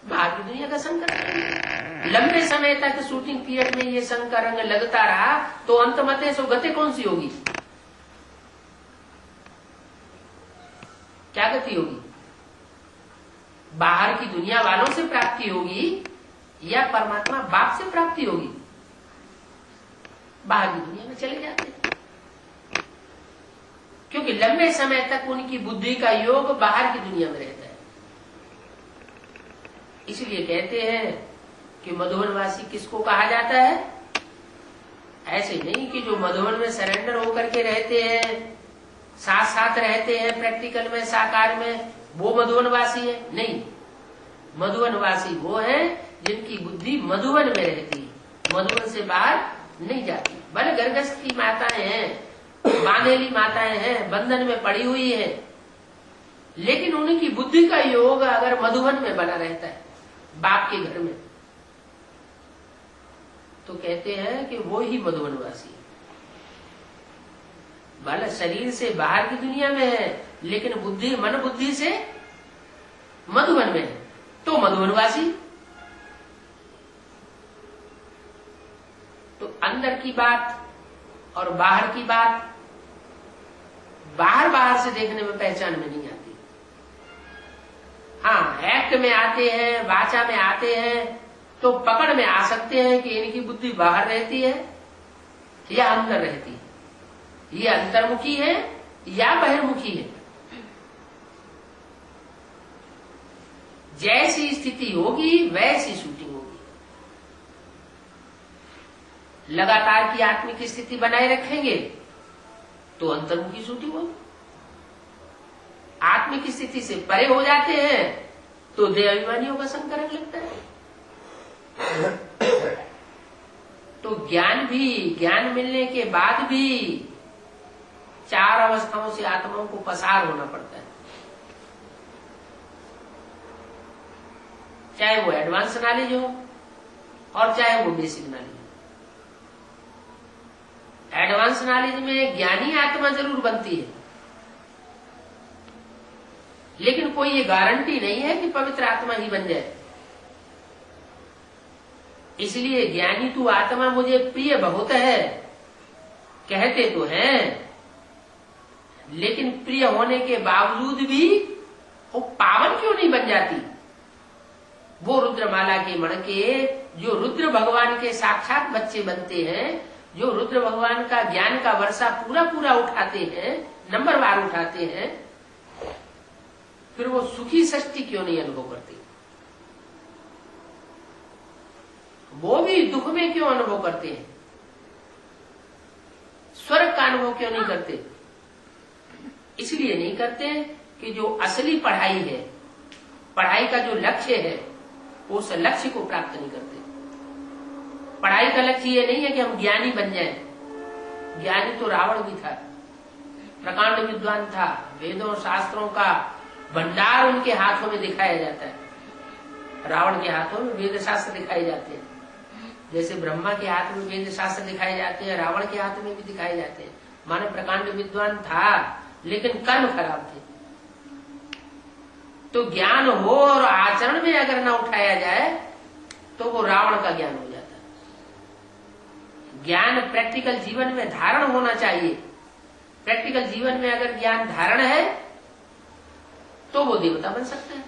बाहर की दुनिया का संकरंग। लंबे समय तक शूटिंग पीरियड में ये संकरंग लगता रहा तो अंतमते सो गति कौन सी होगी? क्या गति होगी? बाहर की दुनिया वालों से प्राप्ति होगी या परमात्मा बाप से प्राप्ति होगी? बाहर की दुनिया में चले जाते हैं, क्योंकि लंबे समय तक उनकी बुद्धि का योग बाहर की दुनिया में रहता है। इसलिए कहते हैं कि मधुवनवासी किसको कहा जाता है? ऐसे नहीं कि जो मधुवन में सरेंडर होकर के रहते हैं, साथ साथ रहते हैं प्रैक्टिकल में साकार में, वो मधुवनवासी है। नहीं, मधुवनवासी वो है जिनकी बुद्धि मधुवन में रहती है, मधुवन से बाहर नहीं जाती। भले गर्भस्थ की माताएं हैं, बांधेली माताएं हैं, बंधन में पड़ी हुई है, लेकिन उनकी बुद्धि का योग अगर मधुवन में बना रहता है बाप के घर में, तो कहते हैं कि वो ही मधुवनवासी है। भले शरीर से बाहर की दुनिया में है लेकिन बुद्धि मन बुद्धि से मधुवन में है, तो मधुवनवासी। तो अंदर की बात और बाहर की बात बाहर से देखने में पहचान में नहीं आती। हाँ, एक्ट में आते हैं, वाचा में आते हैं तो पकड़ में आ सकते हैं कि इनकी बुद्धि बाहर रहती है या अंदर रहती है, ये अंतर्मुखी है या बहिर्मुखी है। जैसी स्थिति होगी वैसी शूटिंग होगी। लगातार की आत्मिक स्थिति बनाए रखेंगे तो अंतर्मुखी शूटिंग होगी। आत्मिक स्थिति से परे हो जाते हैं तो देहाभिमानियों का संकरंग लगता है। तो ज्ञान मिलने के बाद भी 4 अवस्थाओं से आत्माओं को पसार होना पड़ता है, चाहे वो एडवांस नॉलेज हो और चाहे वो बेसिक नॉलेज हो। एडवांस नॉलेज में ज्ञानी आत्मा जरूर बनती है, लेकिन कोई ये गारंटी नहीं है कि पवित्र आत्मा ही बन जाए। इसलिए ज्ञानी तू आत्मा मुझे प्रिय बहुत है कहते तो हैं, लेकिन प्रिय होने के बावजूद भी वो पावन क्यों नहीं बन जाती? वो रुद्रमाला के मण के जो रुद्र भगवान के साक्षात बच्चे बनते हैं, जो रुद्र भगवान का ज्ञान का वर्षा पूरा पूरा उठाते हैं, नंबरवार उठाते हैं, फिर वो सुखी षष्टि क्यों नहीं अनुभव करते? वो भी दुख में क्यों अनुभव करते हैं? स्वर्ग का अनुभव क्यों नहीं करते? इसलिए नहीं करते कि जो असली पढ़ाई है, पढ़ाई का जो लक्ष्य है, उस लक्ष्य को प्राप्त नहीं करते। पढ़ाई का लक्ष्य ये नहीं है कि हम ज्ञानी बन जाएं। ज्ञानी तो रावण भी था, प्रकांड विद्वान था, वेदों शास्त्रों का भंडार उनके हाथों में दिखाया जाता है। रावण के हाथों में वेद शास्त्र दिखाए जाते हैं, जैसे ब्रह्मा के हाथ में वेद शास्त्र दिखाए जाते हैं, रावण के हाथ में भी दिखाए जाते हैं। माने प्रकांड विद्वान था, लेकिन कर्म खराब थे। तो ज्ञान हो और आचरण में अगर ना उठाया जाए तो वो रावण का ज्ञान हो जाता है। ज्ञान प्रैक्टिकल जीवन में धारण होना चाहिए। प्रैक्टिकल जीवन में अगर ज्ञान धारण है तो वो देवता बन सकता है।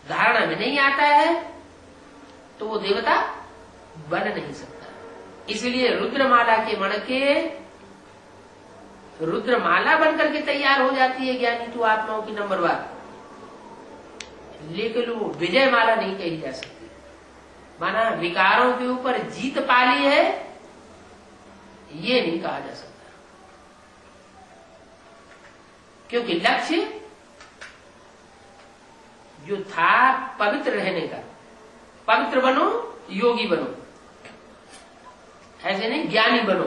धारणा में नहीं आता है तो वो देवता बन नहीं सकता। इसलिए रुद्रमाला के मण के रुद्रमाला बनकर के तैयार हो जाती है ज्ञानी तो आत्माओं की नंबरवार, लेकिन वो विजय माला नहीं कही जा सकती। माना विकारों के ऊपर जीत पाली है, ये नहीं कहा जा सकता, क्योंकि लक्ष्य जो था पवित्र रहने का। पवित्र बनो, योगी बनो, ऐसे नहीं ज्ञानी बनो।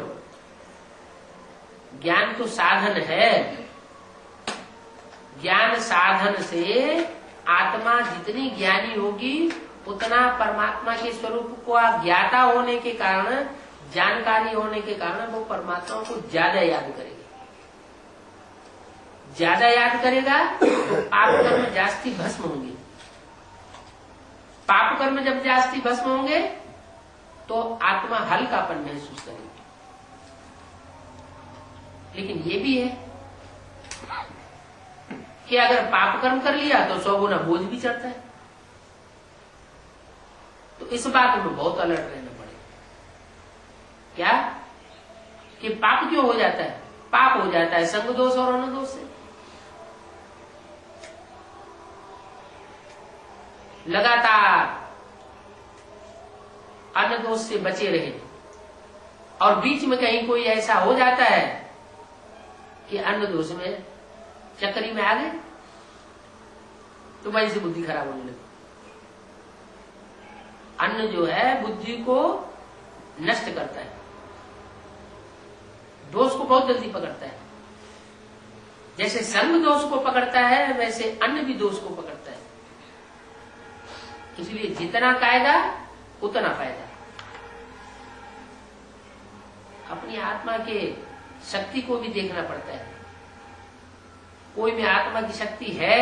ज्ञान तो साधन है। ज्ञान साधन से आत्मा जितनी ज्ञानी होगी उतना परमात्मा के स्वरूप को ज्ञाता होने के कारण, जानकारी होने के कारण वो परमात्मा को ज्यादा याद करेगा। ज्यादा याद करेगा तो पाप कर्म जास्ती भस्म होंगे। पाप कर्म जब जास्ती भस्म होंगे तो आत्मा हल्कापन महसूस करेगी। लेकिन ये भी है कि अगर पाप कर्म कर लिया तो 100 गुना बोझ भी चढ़ता है। तो इस बात में बहुत अलर्ट रहना पड़ेगा। क्या कि पाप क्यों हो जाता है? पाप हो जाता है संग दोष और अनुदोष से। लगातार अन्न दोष से बचे रहे और बीच में कहीं कोई ऐसा हो जाता है कि अन्न दोष में चक्करी में आ गए तो वहीं से बुद्धि खराब होने लगी। अन्न जो है बुद्धि को नष्ट करता है, दोष को बहुत जल्दी पकड़ता है। जैसे संग दोष को पकड़ता है वैसे अन्न भी दोष को पकड़ता है। इसलिए जितना कायदा उतना फायदा। अपनी आत्मा के शक्ति को भी देखना पड़ता है। कोई में आत्मा की शक्ति है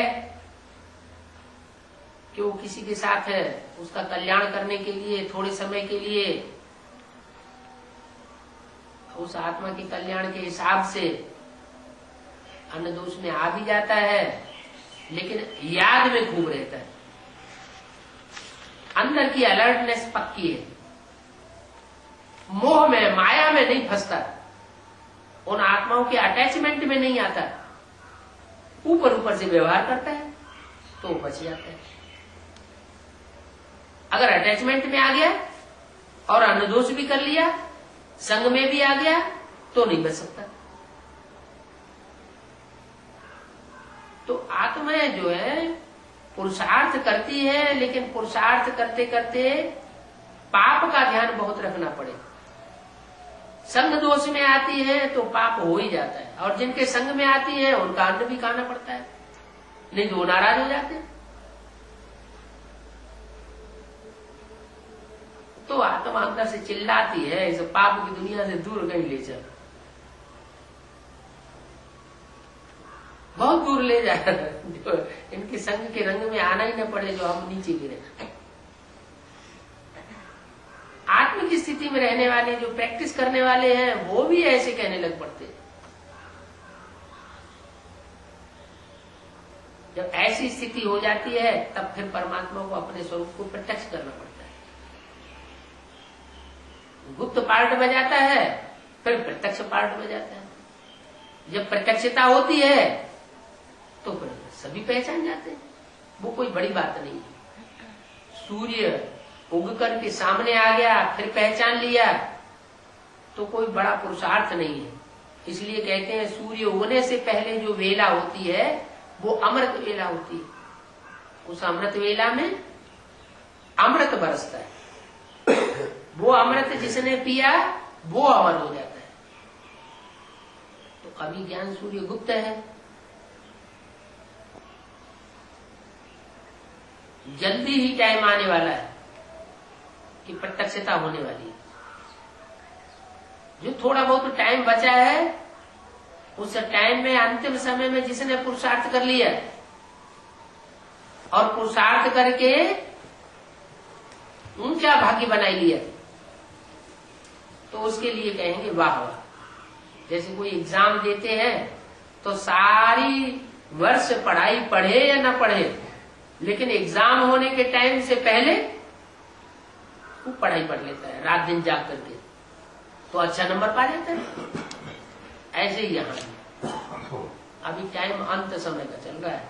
कि वो किसी के साथ है उसका कल्याण करने के लिए थोड़े समय के लिए उस आत्मा के कल्याण के हिसाब से अन्न दोष में आ भी जाता है, लेकिन याद में खूब रहता है। अंदर की अलर्टनेस पक्की है, मोह में माया में नहीं फंसता, उन आत्माओं के अटैचमेंट में नहीं आता, ऊपर ऊपर से व्यवहार करता है तो बच जाता है। अगर अटैचमेंट में आ गया और अनुदोष भी कर लिया, संग में भी आ गया तो नहीं बच सकता। तो आत्माएं जो है पुरुषार्थ करती है, लेकिन पुरुषार्थ करते करते पाप का ध्यान बहुत रखना पड़े। संग दोष में आती है तो पाप हो ही जाता है, और जिनके संग में आती है उनका अन्न भी खाना पड़ता है, नहीं तो नाराज हो जाते हैं। तो आत्मा अंदर से चिल्लाती है इस पाप की दुनिया से दूर कहीं ले चल, बहुत दूर ले जा, जो इनके संग के रंग में आना ही न पड़े, जो हम नीचे गिरे। आत्म की स्थिति में रहने वाले जो प्रैक्टिस करने वाले हैं वो भी ऐसे कहने लग पड़ते हैं। जब ऐसी स्थिति हो जाती है तब फिर परमात्मा को अपने स्वरूप को प्रत्यक्ष करना पड़ता है। गुप्त पार्ट में जाता है फिर प्रत्यक्ष पार्ट में जाता है। जब प्रत्यक्षता होती है तो फिर सभी पहचान जाते हैं, वो कोई बड़ी बात नहीं है। सूर्य उग करके सामने आ गया फिर पहचान लिया तो कोई बड़ा पुरुषार्थ नहीं है। इसलिए कहते हैं सूर्य उगने से पहले जो वेला होती है वो अमृत वेला होती है। उस अमृत वेला में अमृत बरसता है। वो अमृत जिसने पिया वो अमर हो जाता है। तो अभी ज्ञान सूर्य गुप्त है, जल्दी ही टाइम आने वाला है कि प्रत्यक्षता होने वाली है। जो थोड़ा बहुत टाइम बचा है उस टाइम में अंतिम समय में जिसने पुरुषार्थ कर लिया और पुरुषार्थ करके ऊंचा भाग्य बनाई लिया तो उसके लिए कहेंगे वाह वाह। जैसे कोई एग्जाम देते हैं तो सारी वर्ष पढ़ाई पढ़े या ना पढ़े, लेकिन एग्जाम होने के टाइम से पहले वो पढ़ाई पढ़ लेता है रात दिन जाग करके, तो अच्छा नंबर पा जाता है। ऐसे ही यहाँ अभी टाइम अंत समय का चल रहा है।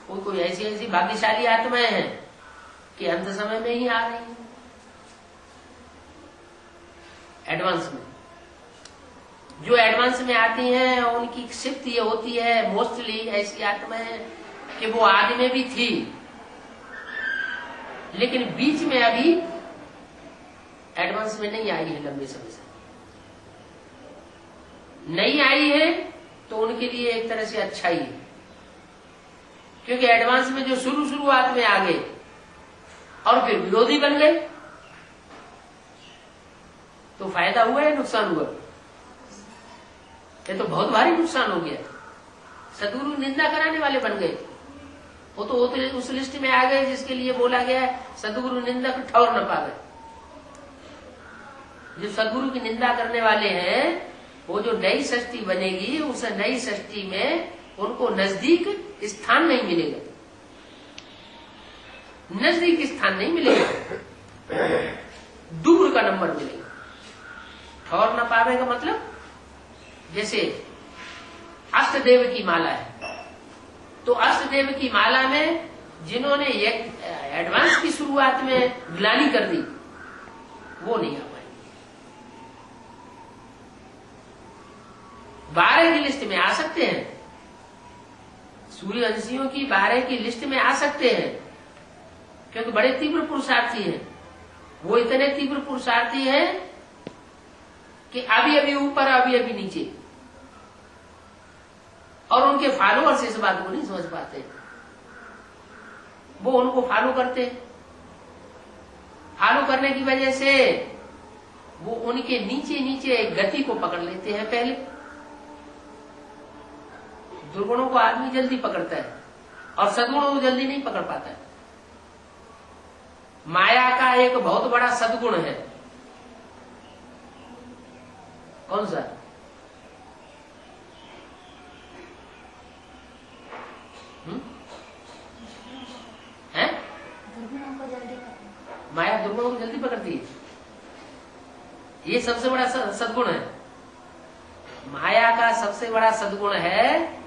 कोई ऐसी ऐसी भाग्यशाली आत्माएं हैं कि अंत समय में ही आ रही है, एडवांस में। जो एडवांस में आती हैं उनकी शिफ्ट ये होती है मोस्टली ऐसी आत्माएं कि वो आदि में भी थी लेकिन बीच में अभी एडवांस में नहीं आई है, लंबे समय से नहीं आई है, तो उनके लिए एक तरह से अच्छा ही है। क्योंकि एडवांस में जो शुरुआत में आ गए और फिर विरोधी बन गए तो फायदा हुआ या नुकसान हुआ? ये तो बहुत भारी नुकसान हो गया। सदगुरु निंदा कराने वाले बन गए। वो तो उस लिस्ट में आ गए जिसके लिए बोला गया है सदगुरु निंदक ठौर न पावे। जो सदगुरु की निंदा करने वाले हैं वो जो नई सृष्टि बनेगी उस नई सृष्टि में उनको नजदीक स्थान नहीं मिलेगा, नजदीक स्थान नहीं मिलेगा, दूर का नंबर मिलेगा। ठौर न पावे का मतलब जैसे अष्टदेव की माला है तो अष्टदेव की माला में जिन्होंने एक एडवांस की शुरुआत में ग्लानी कर दी वो नहीं आ पाएंगे। 12 की लिस्ट में आ सकते हैं, सूर्यवंशियों की 12 की लिस्ट में आ सकते हैं क्योंकि बड़े तीव्र पुरुषार्थी हैं। वो इतने तीव्र पुरुषार्थी हैं कि अभी अभी ऊपर अभी अभी नीचे, और उनके फॉलोअर्स इस बात को नहीं समझ पाते। वो उनको फॉलो करते, फॉलो करने की वजह से वो उनके नीचे नीचे गति को पकड़ लेते हैं। पहले दुर्गुणों को आदमी जल्दी पकड़ता है और सद्गुणों को जल्दी नहीं पकड़ पाता है। माया का एक बहुत बड़ा सद्गुण है, कौन सा? है? माया दुर्गुणों को जल्दी पकड़ती है, ये सबसे बड़ा सद्गुण है। माया का सबसे बड़ा सद्गुण है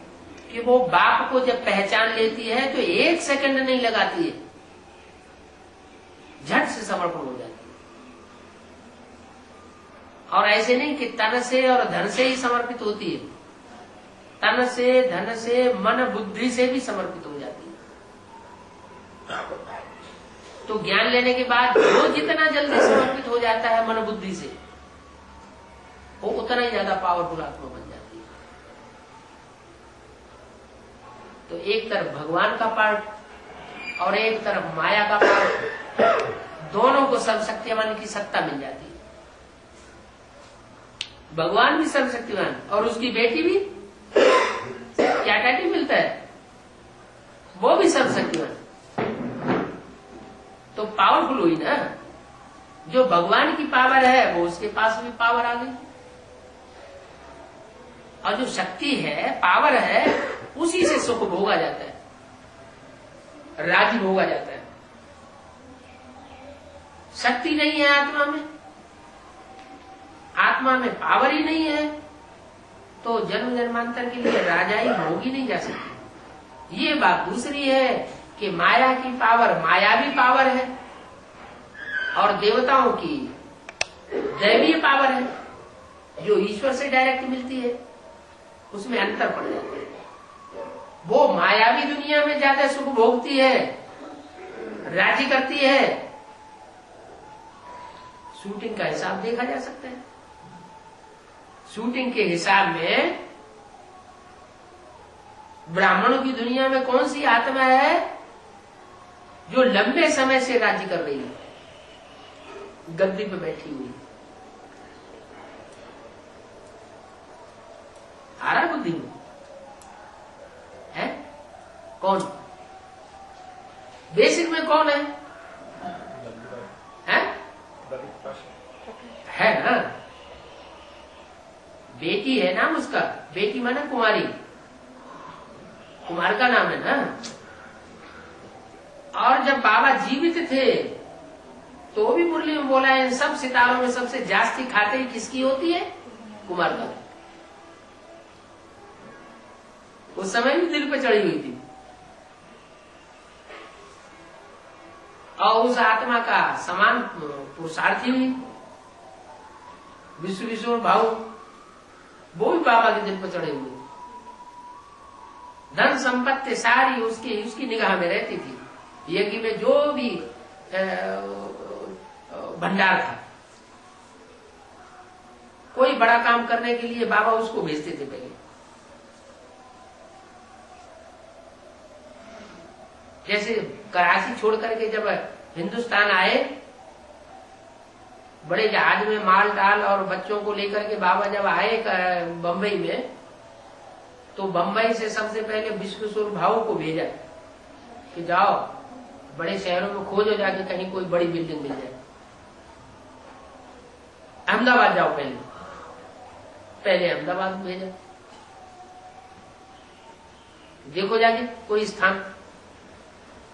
कि वो बाप को जब पहचान लेती है तो 1 सेकंड नहीं लगाती है, झट से समर्पण हो जाती है। और ऐसे नहीं कि तन से और धन से ही समर्पित होती है, तन से धन से मन बुद्धि से भी समर्पित हो जाती है। तो ज्ञान लेने के बाद वो जितना जल्दी समर्पित हो जाता है मन बुद्धि से, वो उतना ही ज्यादा पावरफुल आत्मा बन जाती है। तो एक तरफ भगवान का पार्ट और एक तरफ माया का पार्ट, दोनों को सर्वशक्तिमान की सत्ता मिल जाती है। भगवान भी सर्वशक्तिमान और उसकी बेटी भी क्या टाइटल मिलता है, वो भी सर्वशक्तिमान। तो पावरफुल हुई ना, जो भगवान की पावर है वो उसके पास भी पावर आ गई, और जो शक्ति है पावर है उसी से सुख भोगा जाता है, राज्य भोगा जाता है। शक्ति नहीं है आत्मा में, आत्मा में पावर ही नहीं है, तो जन्म जन्मांतर के लिए राजाई भोगी नहीं जा सकती। ये बात दूसरी है कि माया की पावर मायावी पावर है और देवताओं की दैवीय पावर है। जो ईश्वर से डायरेक्ट मिलती है उसमें अंतर पड़ जाता है। वो मायावी दुनिया में ज्यादा सुख भोगती है, राजी करती है। शूटिंग का हिसाब देखा जा सकता है। शूटिंग के हिसाब में ब्राह्मणों की दुनिया में कौन सी आत्मा है जो लंबे समय से राजी कर रही है, गद्दी पे बैठी हुई आ रहा बुद्धि में है? कौन बेसिक में कौन है? है ना, बेटी है नाम उसका, बेटी माना कुमारी, कुमार का नाम है ना। और जब बाबा जीवित थे तो भी मुरली में बोला है, इन सब सितारों में सबसे जास्ती खातिर किसकी होती है? कुमार का। उस समय भी दिल पे चढ़ी हुई थी। और उस आत्मा का समान पुरुषार्थी हुई विश्व किशोर भाऊ, वो भी बाबा के दिल पर चढ़े हुए। धन संपत्ति सारी उसकी निगाह में रहती थी। यज्ञ में जो भी भंडार था, कोई बड़ा काम करने के लिए बाबा उसको भेजते थे पहले। जैसे कराची छोड़ करके जब हिंदुस्तान आए, बड़े जहाज में माल डाल और बच्चों को लेकर के बाबा जब आए बंबई में, तो बंबई से सबसे पहले विश्वेश्वर भाऊ को भेजा कि जाओ बड़े शहरों में खोजो जाके कहीं कोई बड़ी बिल्डिंग मिल जाए। अहमदाबाद जाओ, पहले अहमदाबाद भेजा, देखो जाके कोई स्थान।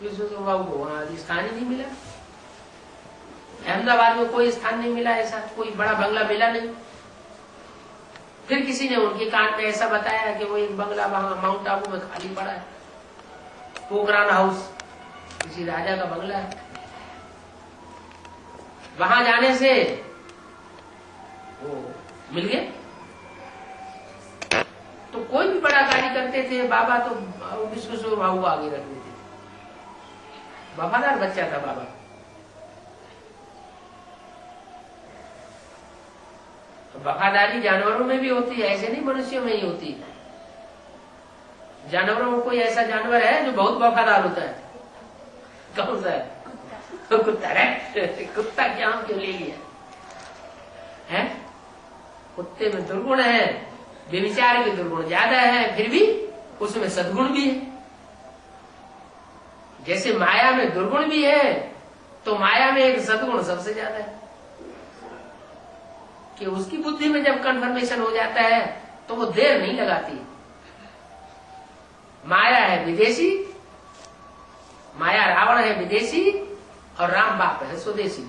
विश्वेश्वर भाऊ को वहां स्थान ही नहीं मिला। अहमदाबाद में कोई स्थान नहीं मिला, ऐसा कोई बड़ा बंगला मिला नहीं। फिर किसी ने उनके कान में ऐसा बताया कि वो एक बंगला वहां माउंट आबू में खाली पड़ा है, पोखरान हाउस, किसी राजा का बंगला है। वहां जाने से वो मिल गया। तो कोई भी बड़ा कार्य करते थे बाबा तो विश्वेश्वर भाऊ आगे रखते थे। वफादार बच्चा था बाबा। तो वफादारी जानवरों में भी होती है, ऐसे नहीं मनुष्यों में ही होती। जानवरों में कोई ऐसा जानवर है जो बहुत वफादार होता है? कौन सा है? तो कुत्ता है। कुत्ता क्या हम क्यों ले लिया है? कुत्ते में दुर्गुण है, व्यभिचार के दुर्गुण ज्यादा है, फिर भी उसमें सद्गुण भी है। जैसे माया में दुर्गुण भी है, तो माया में एक सद्गुण सबसे ज्यादा है कि उसकी बुद्धि में जब कन्फर्मेशन हो जाता है तो वो देर नहीं लगाती। माया है विदेशी, माया रावण है विदेशी, और राम बाप है स्वदेशी।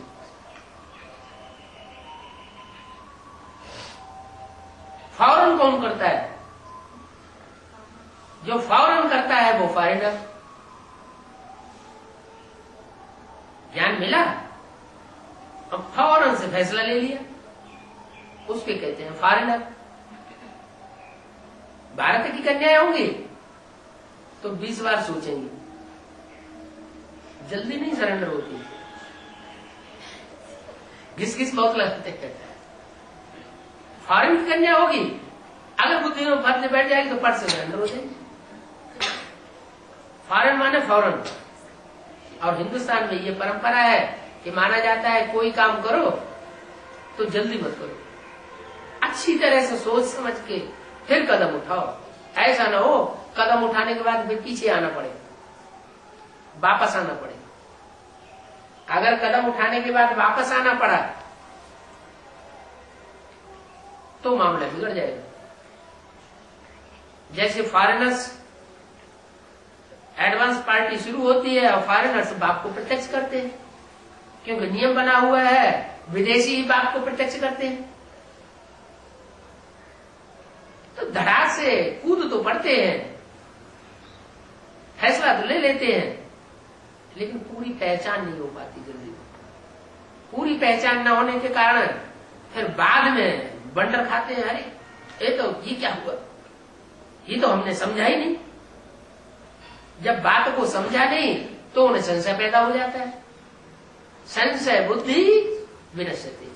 फौरन कौन करता है? जो फौरन करता है वो फॉरेनर। ज्ञान मिला और फौरन से फैसला ले लिया, उसके कहते हैं फॉरेनर। भारत की कन्याएं होंगी तो 20 बार सोचेंगी, जल्दी नहीं सरेंडर होती, घिस बहुत लगते हैं। फॉरेन की कन्या होगी, अगर बुद्धि में फर्ज बैठ जाएगी तो पट से सरेंडर हो जाएगी। फॉरेन माने फौरन। और हिंदुस्तान में ये परंपरा है कि माना जाता है कोई काम करो तो जल्दी मत करो, अच्छी तरह से सोच समझ के फिर कदम उठाओ। ऐसा ना हो कदम उठाने के बाद फिर पीछे आना पड़े, वापस आना पड़े। अगर कदम उठाने के बाद वापस आना पड़ा तो मामला बिगड़ जाएगा। जैसे फॉरेनर्स एडवांस पार्टी शुरू होती है और फॉरेनर्स बाप को प्रत्यक्ष करते हैं, क्योंकि नियम बना हुआ है विदेशी ही बाप को प्रत्यक्ष करते हैं। तो धड़ाक से कूद तो पड़ते हैं, फैसला तो ले लेते हैं, लेकिन पूरी पहचान नहीं हो पाती जल्दी। पूरी पहचान न होने के कारण फिर बाद में बंडर खाते हैं, अरे ये क्या हुआ, ये तो हमने समझा ही नहीं। जब बात को समझा नहीं तो उन्हें संशय पैदा हो जाता है। संशय बुद्धि विनश्यति,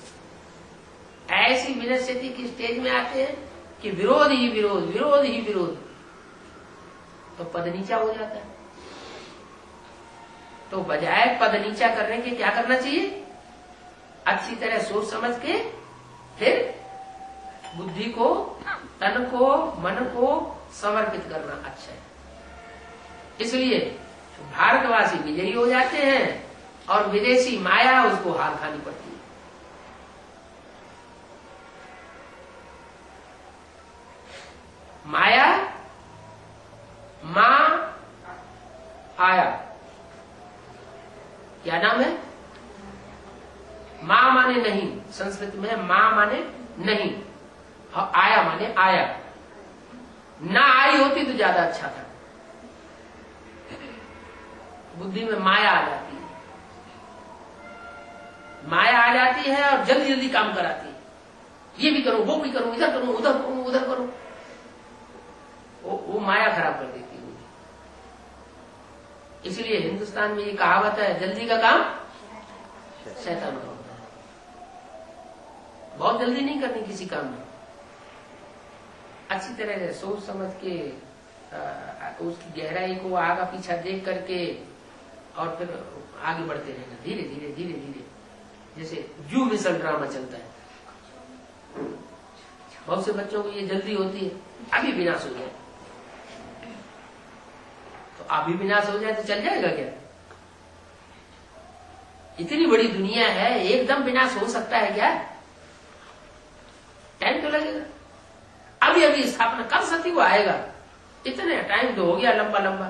ऐसी विनश्यति की स्टेज में आते हैं कि विरोध ही विरोध, विरोध ही विरोध, तो पद नीचा हो जाता है। तो बजाय पद नीचा करने के क्या करना चाहिए, अच्छी तरह सोच समझ के फिर बुद्धि को, तन को, मन को समर्पित करना अच्छा है। इसलिए भारतवासी विजयी हो जाते हैं और विदेशी माया उसको हार खानी पड़ती है। माया मां आया, क्या नाम है, मां माने नहीं, संस्कृत में मां माने नहीं और आया माने आया। ना आई होती तो ज्यादा अच्छा था। बुद्धि में माया आ जाती है, माया आ जाती है और जल्दी जल्दी काम कराती है। ये भी करूं, वो भी करूं, इधर करूं, उधर करूं, उधर करूं, वो माया खराब कर देती है। इसलिए हिंदुस्तान में ये कहावत है, जल्दी का काम शैतान का होता है। बहुत जल्दी नहीं करनी किसी काम में, अच्छी तरह से सोच समझ के उसकी गहराई को आगा पीछा देख करके और फिर आगे बढ़ते रहना, धीरे धीरे धीरे धीरे। जैसे जू मिसल ड्रामा चलता है, बहुत से बच्चों को ये जल्दी होती है, अभी विनाश हो जाए, तो अभी विनाश हो जाए तो चल जाएगा क्या? इतनी बड़ी दुनिया है, एकदम विनाश हो सकता है क्या? टाइम तो लगेगा। अभी अभी स्थापना कब सती वो आएगा, इतने टाइम तो हो गया लंबा लंबा।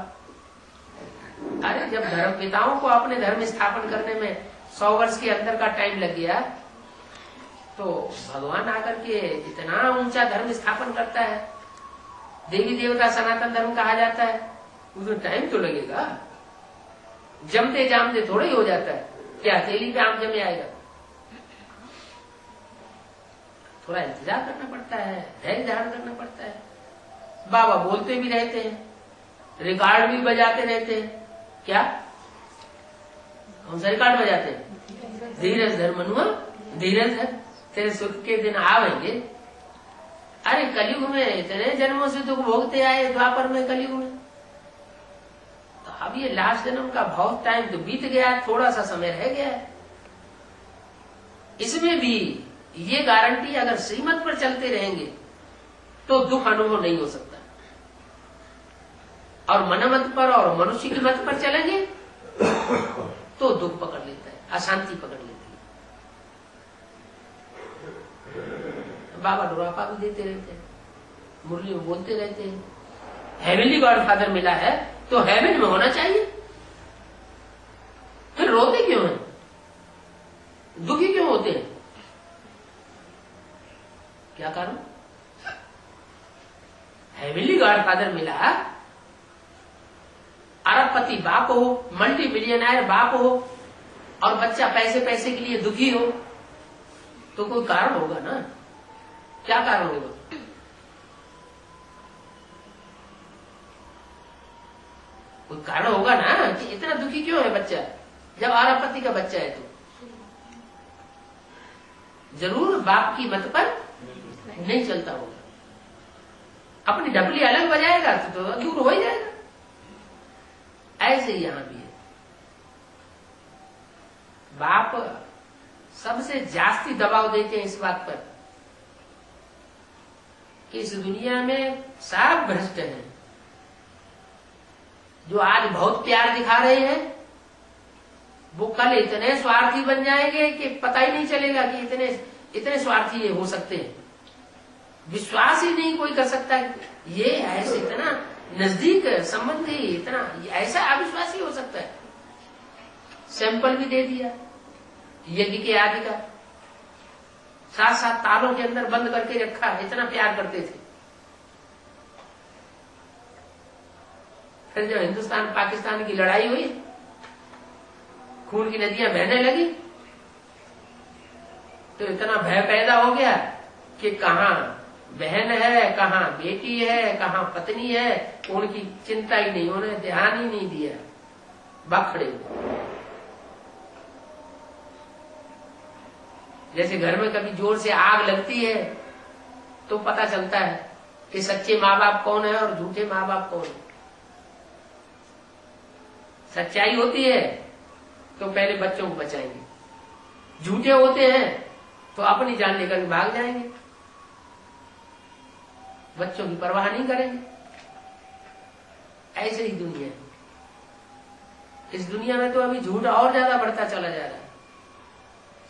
अरे जब धर्म पिताओं को अपने धर्म स्थापन करने में 100 वर्ष के अंदर का टाइम लग गया, तो भगवान आकर के इतना ऊंचा धर्म स्थापन करता है, देवी देवता सनातन धर्म कहा जाता है, उसमें टाइम तो लगेगा। जमते जामते थोड़ा ही हो जाता है, क्या तेली पे आम जमे आएगा? थोड़ा इंतजार करना पड़ता है, धैर्य धारण करना पड़ता है। बाबा बोलते भी रहते हैं, रिकॉर्ड भी बजाते रहते हैं, क्या कौन सा रिकॉर्ड बजाते हैं? धीरज धर मनुआ, धीरज धर, तेरे सुख के दिन आवेंगे। अरे कलयुग में इतने जन्मों से दुख भोगते आए, द्वापर में, कलयुग में, तो अब ये लास्ट जन्म का बहुत टाइम तो बीत गया है, थोड़ा सा समय रह गया है। इसमें भी ये गारंटी, अगर श्रीमत पर चलते रहेंगे तो दुख अनुभव नहीं हो सकता, और मनमत पर और मनुष्य की मत पर चलेंगे तो दुख पकड़ लेता है, अशांति पकड़ लेती है। बाबा डुरापा भी देते रहते हैं, मुरली में बोलते रहते हैं, हेवनली गॉड फादर मिला है तो हेवन में होना चाहिए। फिर रोते क्यों हैं, दुखी क्यों होते हैं, क्या कारण? हेवनली गॉड फादर मिला, अरबपति बाप हो, मल्टी मिलियनर बाप हो, और बच्चा पैसे पैसे के लिए दुखी हो, तो कोई कारण होगा ना? क्या कारण होगा? कोई कारण होगा ना कि इतना दुखी क्यों है बच्चा, जब अरबपति का बच्चा है तो जरूर बाप की मत पर नहीं चलता होगा, अपनी ढपली अलग बजाएगा तो दूर हो ही जाएगा। ऐसे यहां भी है, बाप सबसे जास्ती दबाव देते हैं इस बात पर कि इस दुनिया में सब भ्रष्ट हैं। जो आज बहुत प्यार दिखा रहे हैं वो कल इतने स्वार्थी बन जाएंगे कि पता ही नहीं चलेगा कि इतने स्वार्थी ये हो सकते हैं। विश्वास ही नहीं कोई कर सकता ये ऐसे इतना नजदीक संबंधी, इतना ऐसा अविश्वासी हो सकता है। सैंपल भी दे दिया यज्ञ के आदि का, साथ साथ तालों के अंदर बंद करके रखा, इतना प्यार करते थे। फिर जब हिंदुस्तान पाकिस्तान की लड़ाई हुई, खून की नदियां बहने लगी, तो इतना भय पैदा हो गया कि कहाँ बहन है, कहाँ बेटी है, कहाँ पत्नी है, उनकी चिंता ही नहीं, उन्हें ध्यान ही नहीं दिया, बखड़े। जैसे घर में कभी जोर से आग लगती है तो पता चलता है कि सच्चे माँ बाप कौन है और झूठे माँ बाप कौन है। सच्चाई होती है तो पहले बच्चों को बचाएंगे, झूठे होते हैं तो अपनी जान लेकर के भाग जाएंगे, बच्चों की परवाह नहीं करेंगे। ऐसे ही दुनिया है। इस दुनिया में तो अभी झूठ और ज्यादा बढ़ता चला जा रहा है,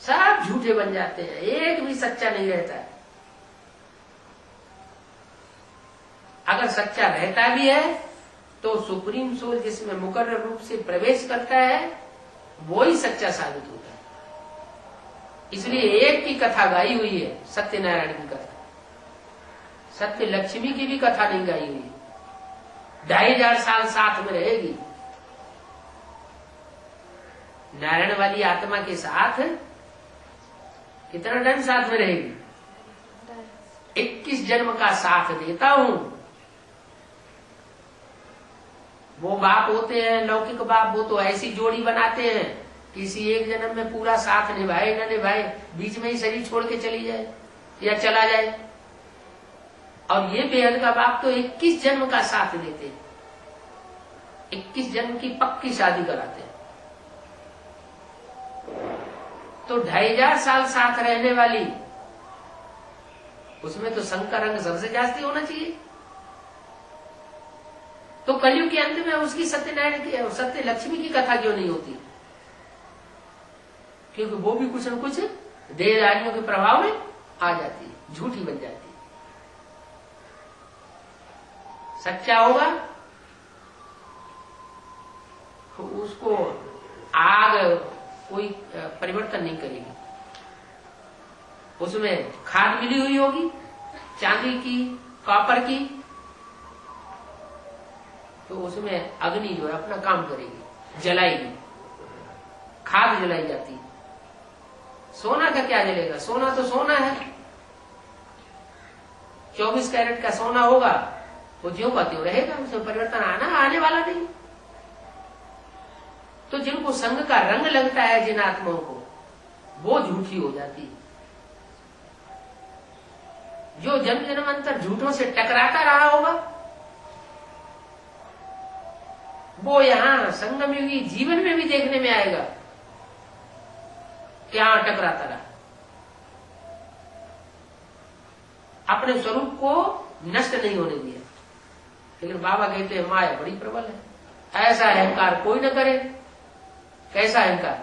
सब झूठे बन जाते हैं, एक भी सच्चा नहीं रहता है। अगर सच्चा रहता भी है तो सुप्रीम सोल जिसमें मुकर्रर रूप से प्रवेश करता है वो ही सच्चा साबित होता है। इसलिए एक की कथा गाई हुई है, सत्यनारायण की कथा, सत्य लक्ष्मी की भी कथा नहीं गाई हुई है। 2500 साल साथ में रहेगी नारायण वाली आत्मा के साथ। कितना टाइम साथ में रहेगी? 21 जन्म का साथ देता हूं। वो बाप होते हैं लौकिक बाप, वो तो ऐसी जोड़ी बनाते हैं किसी एक जन्म में पूरा साथ निभाए न निभाए, बीच में ही शरीर छोड़ के चली जाए या चला जाए। और ये बेहद का बाप तो 21 जन्म का साथ देते हैं, 21 जन्म की पक्की शादी कराते हैं। तो 2500 साल साथ रहने वाली, उसमें तो संग का रंग सबसे जास्ती होना चाहिए। तो कलयुग के अंत में उसकी सत्यनारायण की, सत्य लक्ष्मी की कथा क्यों नहीं होती? क्योंकि वो भी कुछ न कुछ देहधारियों के प्रभाव में आ जाती है, झूठी बन जाती है। सच्चा होगा तो उसको आग कोई परिवर्तन नहीं करेगी। उसमें खाद मिली हुई होगी, चांदी की, कॉपर की, तो उसमें अग्नि जो है अपना काम करेगी, जलाएगी, खाद जलाई जाती है। सोना का क्या जलेगा? सोना तो सोना है, 24 कैरेट का सोना होगा, वो ज्यों का त्यों रहेगा, उसमें परिवर्तन आने वाला नहीं। तो जिनको संग का रंग लगता है जिन आत्माओं को, वो झूठी हो जाती है। जो जन्म जन्मांतर झूठों से टकराता रहा होगा, वो यहाँ संगम युगी जीवन में भी देखने में आएगा कि हाँ टकराता रहा, अपने स्वरूप को नष्ट नहीं होने दिया। लेकिन बाबा कहते हैं माया बड़ी प्रबल है, ऐसा अहंकार कोई न करे। कैसा अहंकार?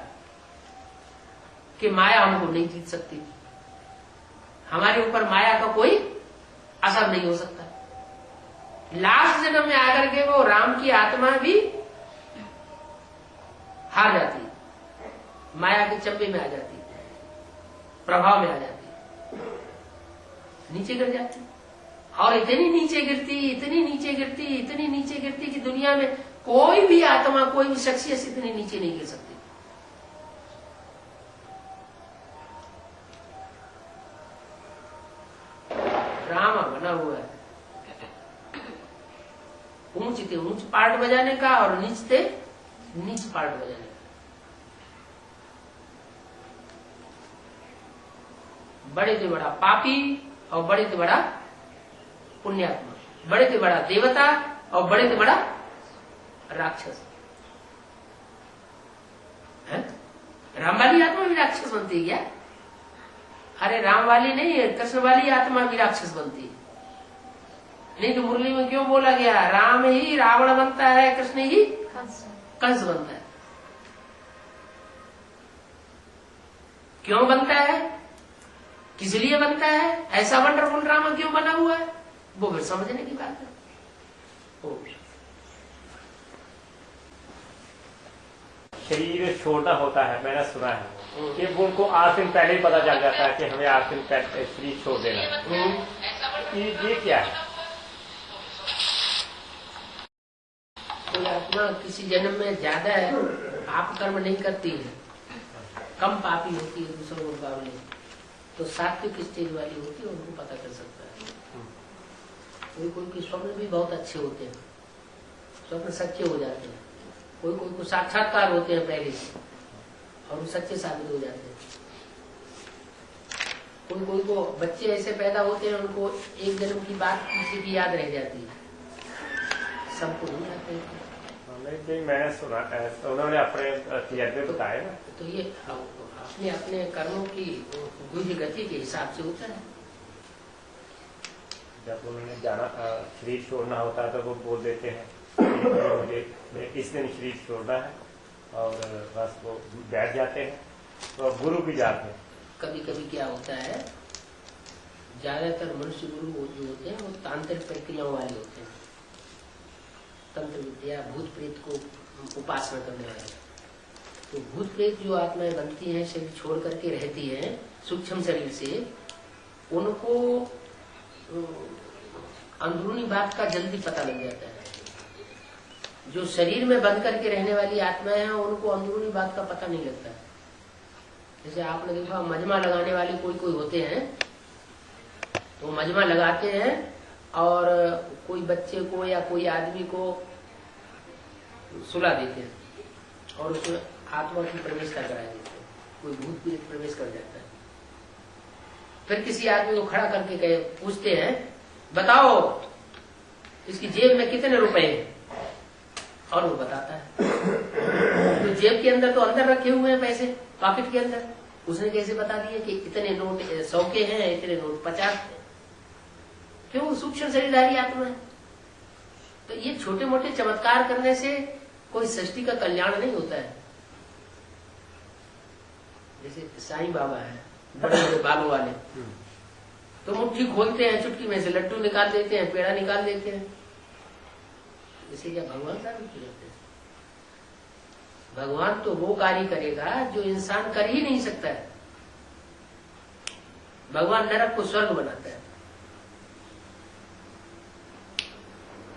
कि माया हमको नहीं जीत सकती, हमारे ऊपर माया का कोई असर नहीं हो सकता। लास्ट जन्म में आकर के वो राम की आत्मा भी हार जाती है, माया के चंबे में आ जाती है, प्रभाव में आ जाती है, नीचे गिर जाती है। और इतनी नीचे गिरती, इतनी नीचे गिरती, इतनी नीचे गिरती कि दुनिया में कोई भी आत्मा, कोई भी शख्सियत इतनी नीचे नहीं गिर सकती। ड्रामा बना हुआ है, ऊंचते ऊंच पार्ट बजाने का और नीचते नीच पार्ट बजाने का। बड़े से बड़ा पापी और बड़े से बड़ा पुण्यात्मा, बड़े से बड़ा देवता और बड़े से बड़ा राक्षस है। राम वाली आत्मा भी राक्षस बनती है क्या? अरे राम वाली नहीं है, कृष्ण वाली आत्मा भी राक्षस बनती है। नहीं तो मुरली में क्यों बोला गया, राम ही रावण बनता है, कृष्ण ही कंस बनता है। क्यों बनता है, किस लिए बनता है, ऐसा वंडरफुल ड्रामा क्यों बना हुआ है, वो फिर समझने की बात है। शरीर छोटा होता है, मैंने सुना है कि वो उनको 8 दिन पहले ही पता चल जाता है कि हमें 8 दिन पहले शरीर छोड़ देना है। ये क्या है? कोई आत्मा किसी जन्म में ज्यादा पाप कर्म नहीं करती है, कम पापी होती है दूसरों के मुकाबले, तो सात्विक स्टेज वाली होती है, उनको पता कर सकता है। कोई कोई के स्वप्न भी बहुत अच्छे होते हैं, स्वप्न सच्चे हो जाते हैं। कोई कोई को साक्षात्कार होते हैं पहले से और वो सच्चे साबित हो जाते हैं। कोई कोई को बच्चे ऐसे पैदा होते हैं, उनको एक जन्म की बात किसी की याद रह जाती है, सबको नहीं आते। नहीं, मैंने सुना, उन्होंने अपने तजर्बे बताए ना। तो ये अपने अपने कर्मों की गुह्य गति के हिसाब से होता है। जब उन्होंने जाना शरीर छोड़ना होता है तो वो बोल देते हैं कि मुझे इस दिन शरीर छोड़ना है, और बस वो बैठ जाते हैं। तो गुरु भी जाते हैं। कभी कभी क्या होता है, ज्यादातर मनुष्य गुरु जो होते हैं वो तांत्रिक प्रक्रियाओं वाले होते हैं, तंत्र विद्या, भूत प्रेत को उपासना करने वाले। तो भूत प्रेत जो आत्माएं बनती हैं, शरीर छोड़ करके रहती हैं सूक्ष्म शरीर से, उनको अंदरूनी बात का जल्दी पता लग जाता है। जो शरीर में बंद करके रहने वाली आत्माएं हैं, उनको अंदरूनी बात का पता नहीं लगता। जैसे आपने देखा मजमा लगाने वाले कोई कोई होते हैं, तो मजमा लगाते हैं और कोई बच्चे को या कोई आदमी को सुला देते हैं और उसमें आत्मा की प्रवेशता करा देते हैं। कोई भूत पीड़ित प्रवेश कर जाता है। फिर किसी आदमी को खड़ा करके पूछते हैं, बताओ इसकी जेब में कितने रुपए हैं, और वो बताता है। तो जेब के अंदर तो अंदर रखे हुए हैं पैसे, पॉकेट के अंदर। उसने कैसे बता दिया कि इतने नोट 100 के हैं, इतने नोट 50 हैं? क्यों? सूक्ष्म शरीरधारी आत्मा है। तो ये छोटे मोटे चमत्कार करने से कोई सृष्टि का कल्याण नहीं होता है। जैसे साईं बाबा है, बड़े बड़े बालों वाले, तो मुट्ठी खोलते हैं, चुटकी में से लड्डू निकाल देते हैं, पेड़ा निकाल देते हैं। इसे क्या भगवान साबित करते हैं? भगवान तो वो कार्य करेगा जो इंसान कर ही नहीं सकता है। भगवान नरक को स्वर्ग बनाता है,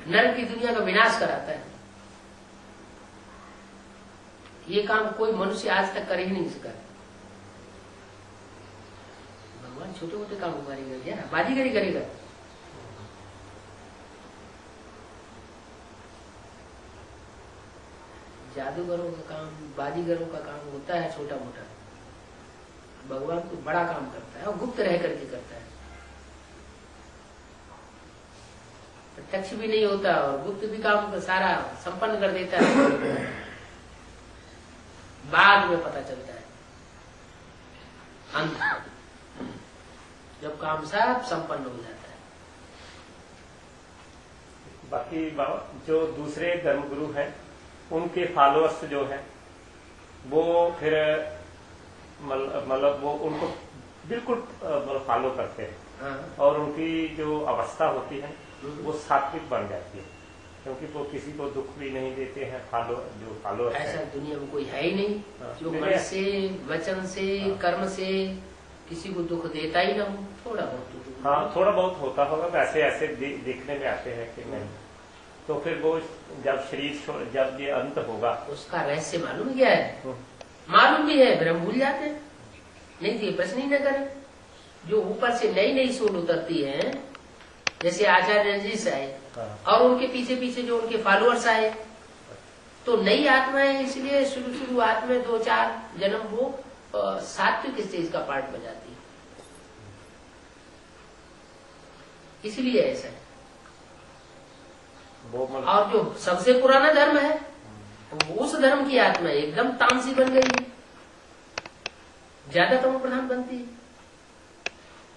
नरक की दुनिया का विनाश कराता है। ये काम कोई मनुष्य आज तक कर ही नहीं सका। भगवान छोटे मोटे काम करेगा क्या? बाजीगरी करेगा? जादूगरों का काम, बाजीगरों का काम होता है छोटा मोटा। भगवान तो बड़ा काम करता है और गुप्त रह करके करता है। प्रत्यक्ष भी नहीं होता और गुप्त भी काम सारा संपन्न कर देता है, बाद में पता चलता है अंत, जब काम सब संपन्न हो जाता है। बाकी जो दूसरे धर्मगुरु हैं, उनके फॉलोअर्स जो है वो फिर मतलब वो उनको बिल्कुल फॉलो करते हैं। हाँ। और उनकी जो अवस्था होती है वो सात्विक बन जाती है, क्योंकि वो किसी को दुख भी नहीं देते हैं। जो फॉलोअर्स ऐसा दुनिया में कोई है ही नहीं जो मन से, वचन से, कर्म से किसी को दुख देता ही ना हो। थोड़ा बहुत, हाँ, थोड़ा बहुत होता होगा, वैसे ऐसे देखने में आते हैं कि नहीं। तो फिर वो जब शरीर जब ये अंत होगा, उसका रहस्य मालूम क्या है? मालूम भी है, ब्रह्म भूल जाते हैं। नहीं तो ये प्रश्न ही न करें। जो ऊपर से नई नई सोल उतरती है, जैसे आचार्य जी से आए और उनके पीछे पीछे जो उनके फॉलोअर्स आए, तो नई आत्माएं इसलिए शुरुआत में 2-4 जन्म वो सात्विक स्टेज का पार्ट बजाती है, इसलिए ऐसा है। और जो सबसे पुराना धर्म है, उस धर्म की आत्मा एकदम तामसी बन गई है, ज्यादा तमो प्रधान बनती है।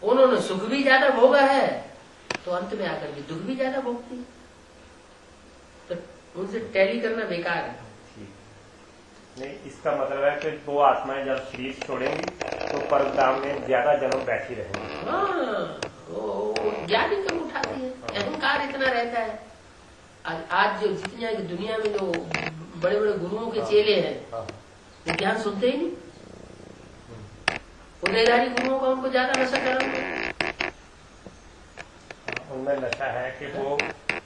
उन्होंने सुख भी ज्यादा भोगा है, तो अंत में आकर के दुख भी ज्यादा भोगती है। तो उनसे टैली करना बेकार है। नहीं, इसका मतलब है कि वो आत्माएं जब शरीर छोड़ेंगी तो परमधाम में ज्यादा जन्म बैठी रहेंगी। हाँ, वो ज्ञान ही कम उठाती है, अहंकार इतना रहता है। आज जो जितनी दुनिया में जो बड़े बड़े गुरुओं के चेले हैं, वो ज्ञान सुनते ही नहीं। उदयधारी गुरुओं का उनको ज्यादा नशा करा, उनमें नशा है कि वो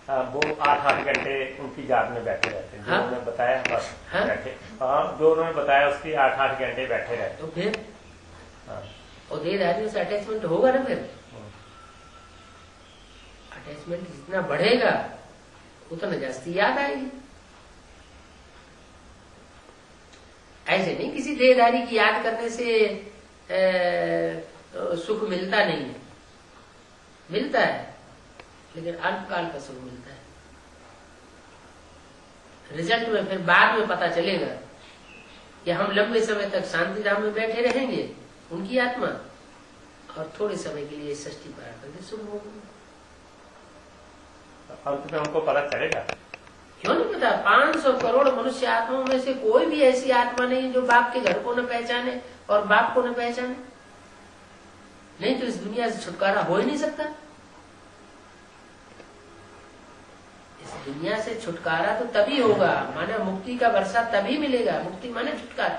8-8 घंटे उनकी जात में बैठे रहते हैं। जो उन्होंने बताया बस बैठे। हाँ, जो उन्होंने बताया उसकी 8-8 घंटे बैठे रहते। तो फिर और देहधारियों से अटैचमेंट होगा ना, फिर अटैचमेंट जितना बढ़ेगा उतना जास्ती याद आएगी। ऐसे नहीं किसी देहधारी की याद करने से सुख मिलता नहीं है, मिलता है, लेकिन अल्पकाल का सुख मिलता है। रिजल्ट में फिर बाद में पता चलेगा कि हम लंबे समय तक शांति धाम में बैठे रहेंगे, उनकी आत्मा, और थोड़े समय के लिए षष्ठी पार करके सुख होगा। अंत में हमको पता चलेगा। क्यों नहीं पता? 500 करोड़ मनुष्य आत्माओं में से कोई भी ऐसी आत्मा नहीं जो बाप के घर को न पहचाने और बाप को न पहचाने। नहीं तो इस दुनिया से छुटकारा हो ही नहीं सकता। इस दुनिया से छुटकारा तो तभी होगा, माने मुक्ति का वर्षा तभी मिलेगा। मुक्ति माने छुटकारा,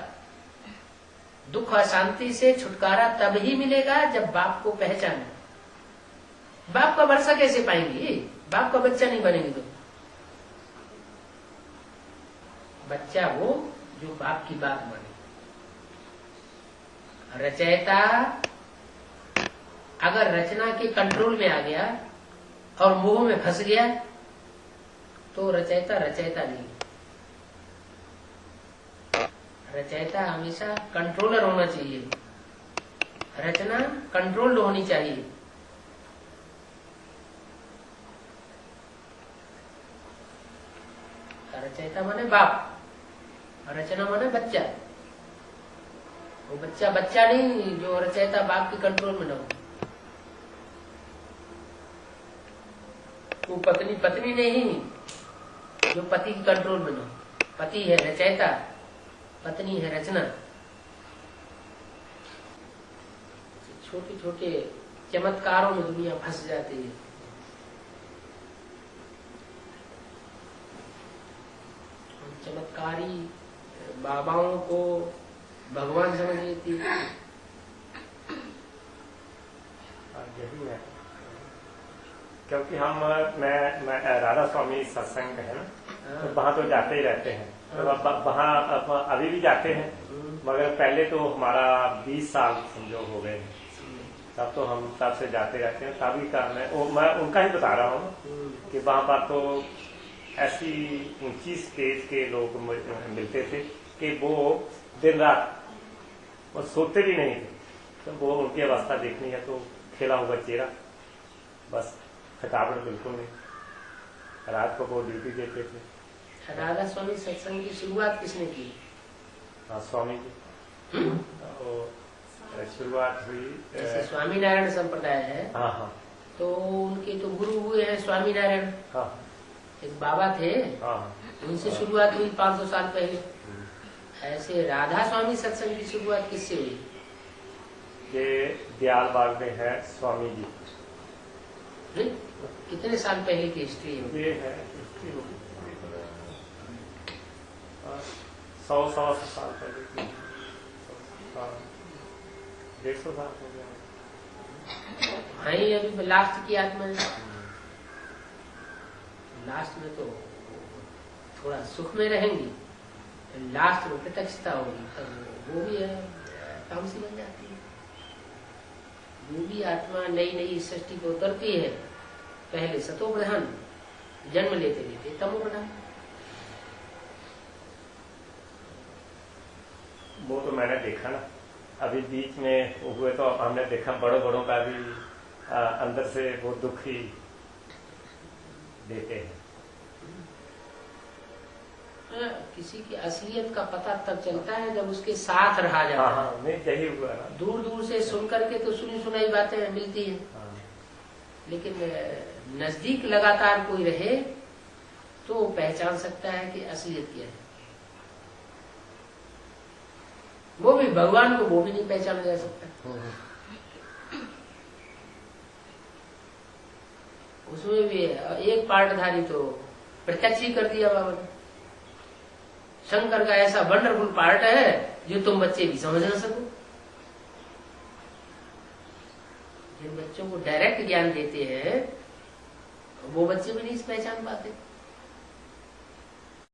दुख और शांति से छुटकारा तभी मिलेगा जब बाप को पहचाने। बाप का वर्षा कैसे पाएंगे? बाप का बच्चा नहीं बनेंगे तो। बच्चा वो जो बाप की बात माने। रचयिता अगर रचना के कंट्रोल में आ गया और मोह में फंस गया तो रचयिता रचयिता नहीं। रचयिता हमेशा कंट्रोलर होना चाहिए, रचना कंट्रोल्ड होनी चाहिए। रचयिता माने बाप, रचना माने बच्चा। वो बच्चा बच्चा नहीं जो रचयिता बाप के कंट्रोल में न हो। वो पत्नी पत्नी नहीं जो पति के कंट्रोल में न हो। पति है रचयिता, पत्नी है रचना। छोटे छोटे चमत्कारों में दुनिया फंस जाती है। चमत्कारी बाबाओं को भगवान समझ लेती है। यही है, क्योंकि मैं राधा स्वामी सत्संग है ना, तो वहाँ तो जाते ही रहते हैं। तो वहाँ अभी भी जाते हैं, मगर पहले तो हमारा 20 साल समझो हो गए, तब तो हम तब से जाते रहते हैं। तभी का मैं उनका ही बता रहा हूँ कि वहाँ पर तो ऐसी ऊंची स्टेज के लोग मिलते थे कि वो दिन रात और सोते भी नहीं थे। तो वो उनकी अवस्था देखनी है तो खेला हुआ चेहरा, बस थकावट बिल्कुल नहीं। रात को वो ड्यूटी देते थे। राधा स्वामी सत्संग की शुरुआत किसने की? हाँ, स्वामी जी। शुरुआत हुई जैसे स्वामीनारायण संप्रदाय है। हाँ हाँ, तो उनके तो गुरु हुए हैं स्वामीनारायण। हाँ, एक बाबा थे, हाँ, उनसे शुरुआत हुई 500 साल पहले। ऐसे राधा स्वामी सत्संग की शुरुआत किससे हुई? ये दयाल बाग में है स्वामी जी। नहीं? कितने साल पहले की हिस्ट्री है? ये है 100 साल पहले की। 150 साल हो गया। हाँ, अभी लास्ट की आत्मा है। लास्ट में तो थोड़ा सुख में रहेंगी, लास्ट में प्रत्यक्षता होगी, तब वो भी तामसी बन जाती है। वो भी आत्मा नई नई सृष्टि को उतरती है। पहले सतो प्रधान, जन्म लेते लेते तमो प्रधान। वो तो मैंने देखा ना, अभी बीच में हुए तो हमने देखा बड़ों का भी अंदर से वो दुख ही देते हैं। किसी की असलियत का पता तब चलता है जब उसके साथ रहा जाता है। हाँ, नहीं यही हुआ ना। दूर दूर से सुन करके तो सुनी सुनाई बातें मिलती हैं, लेकिन नजदीक लगातार कोई रहे तो पहचान सकता है कि असलियत क्या है। वो भी भगवान को वो भी नहीं पहचाना जा सकता। उसमें भी एक पार्टधारी तो प्रत्यक्ष ही कर दिया बाबा ने। शंकर का ऐसा वंडरफुल पार्ट है जो तुम बच्चे भी समझ ना सको। जिन बच्चों को डायरेक्ट ज्ञान देते हैं वो बच्चे भी नहीं पहचान पाते।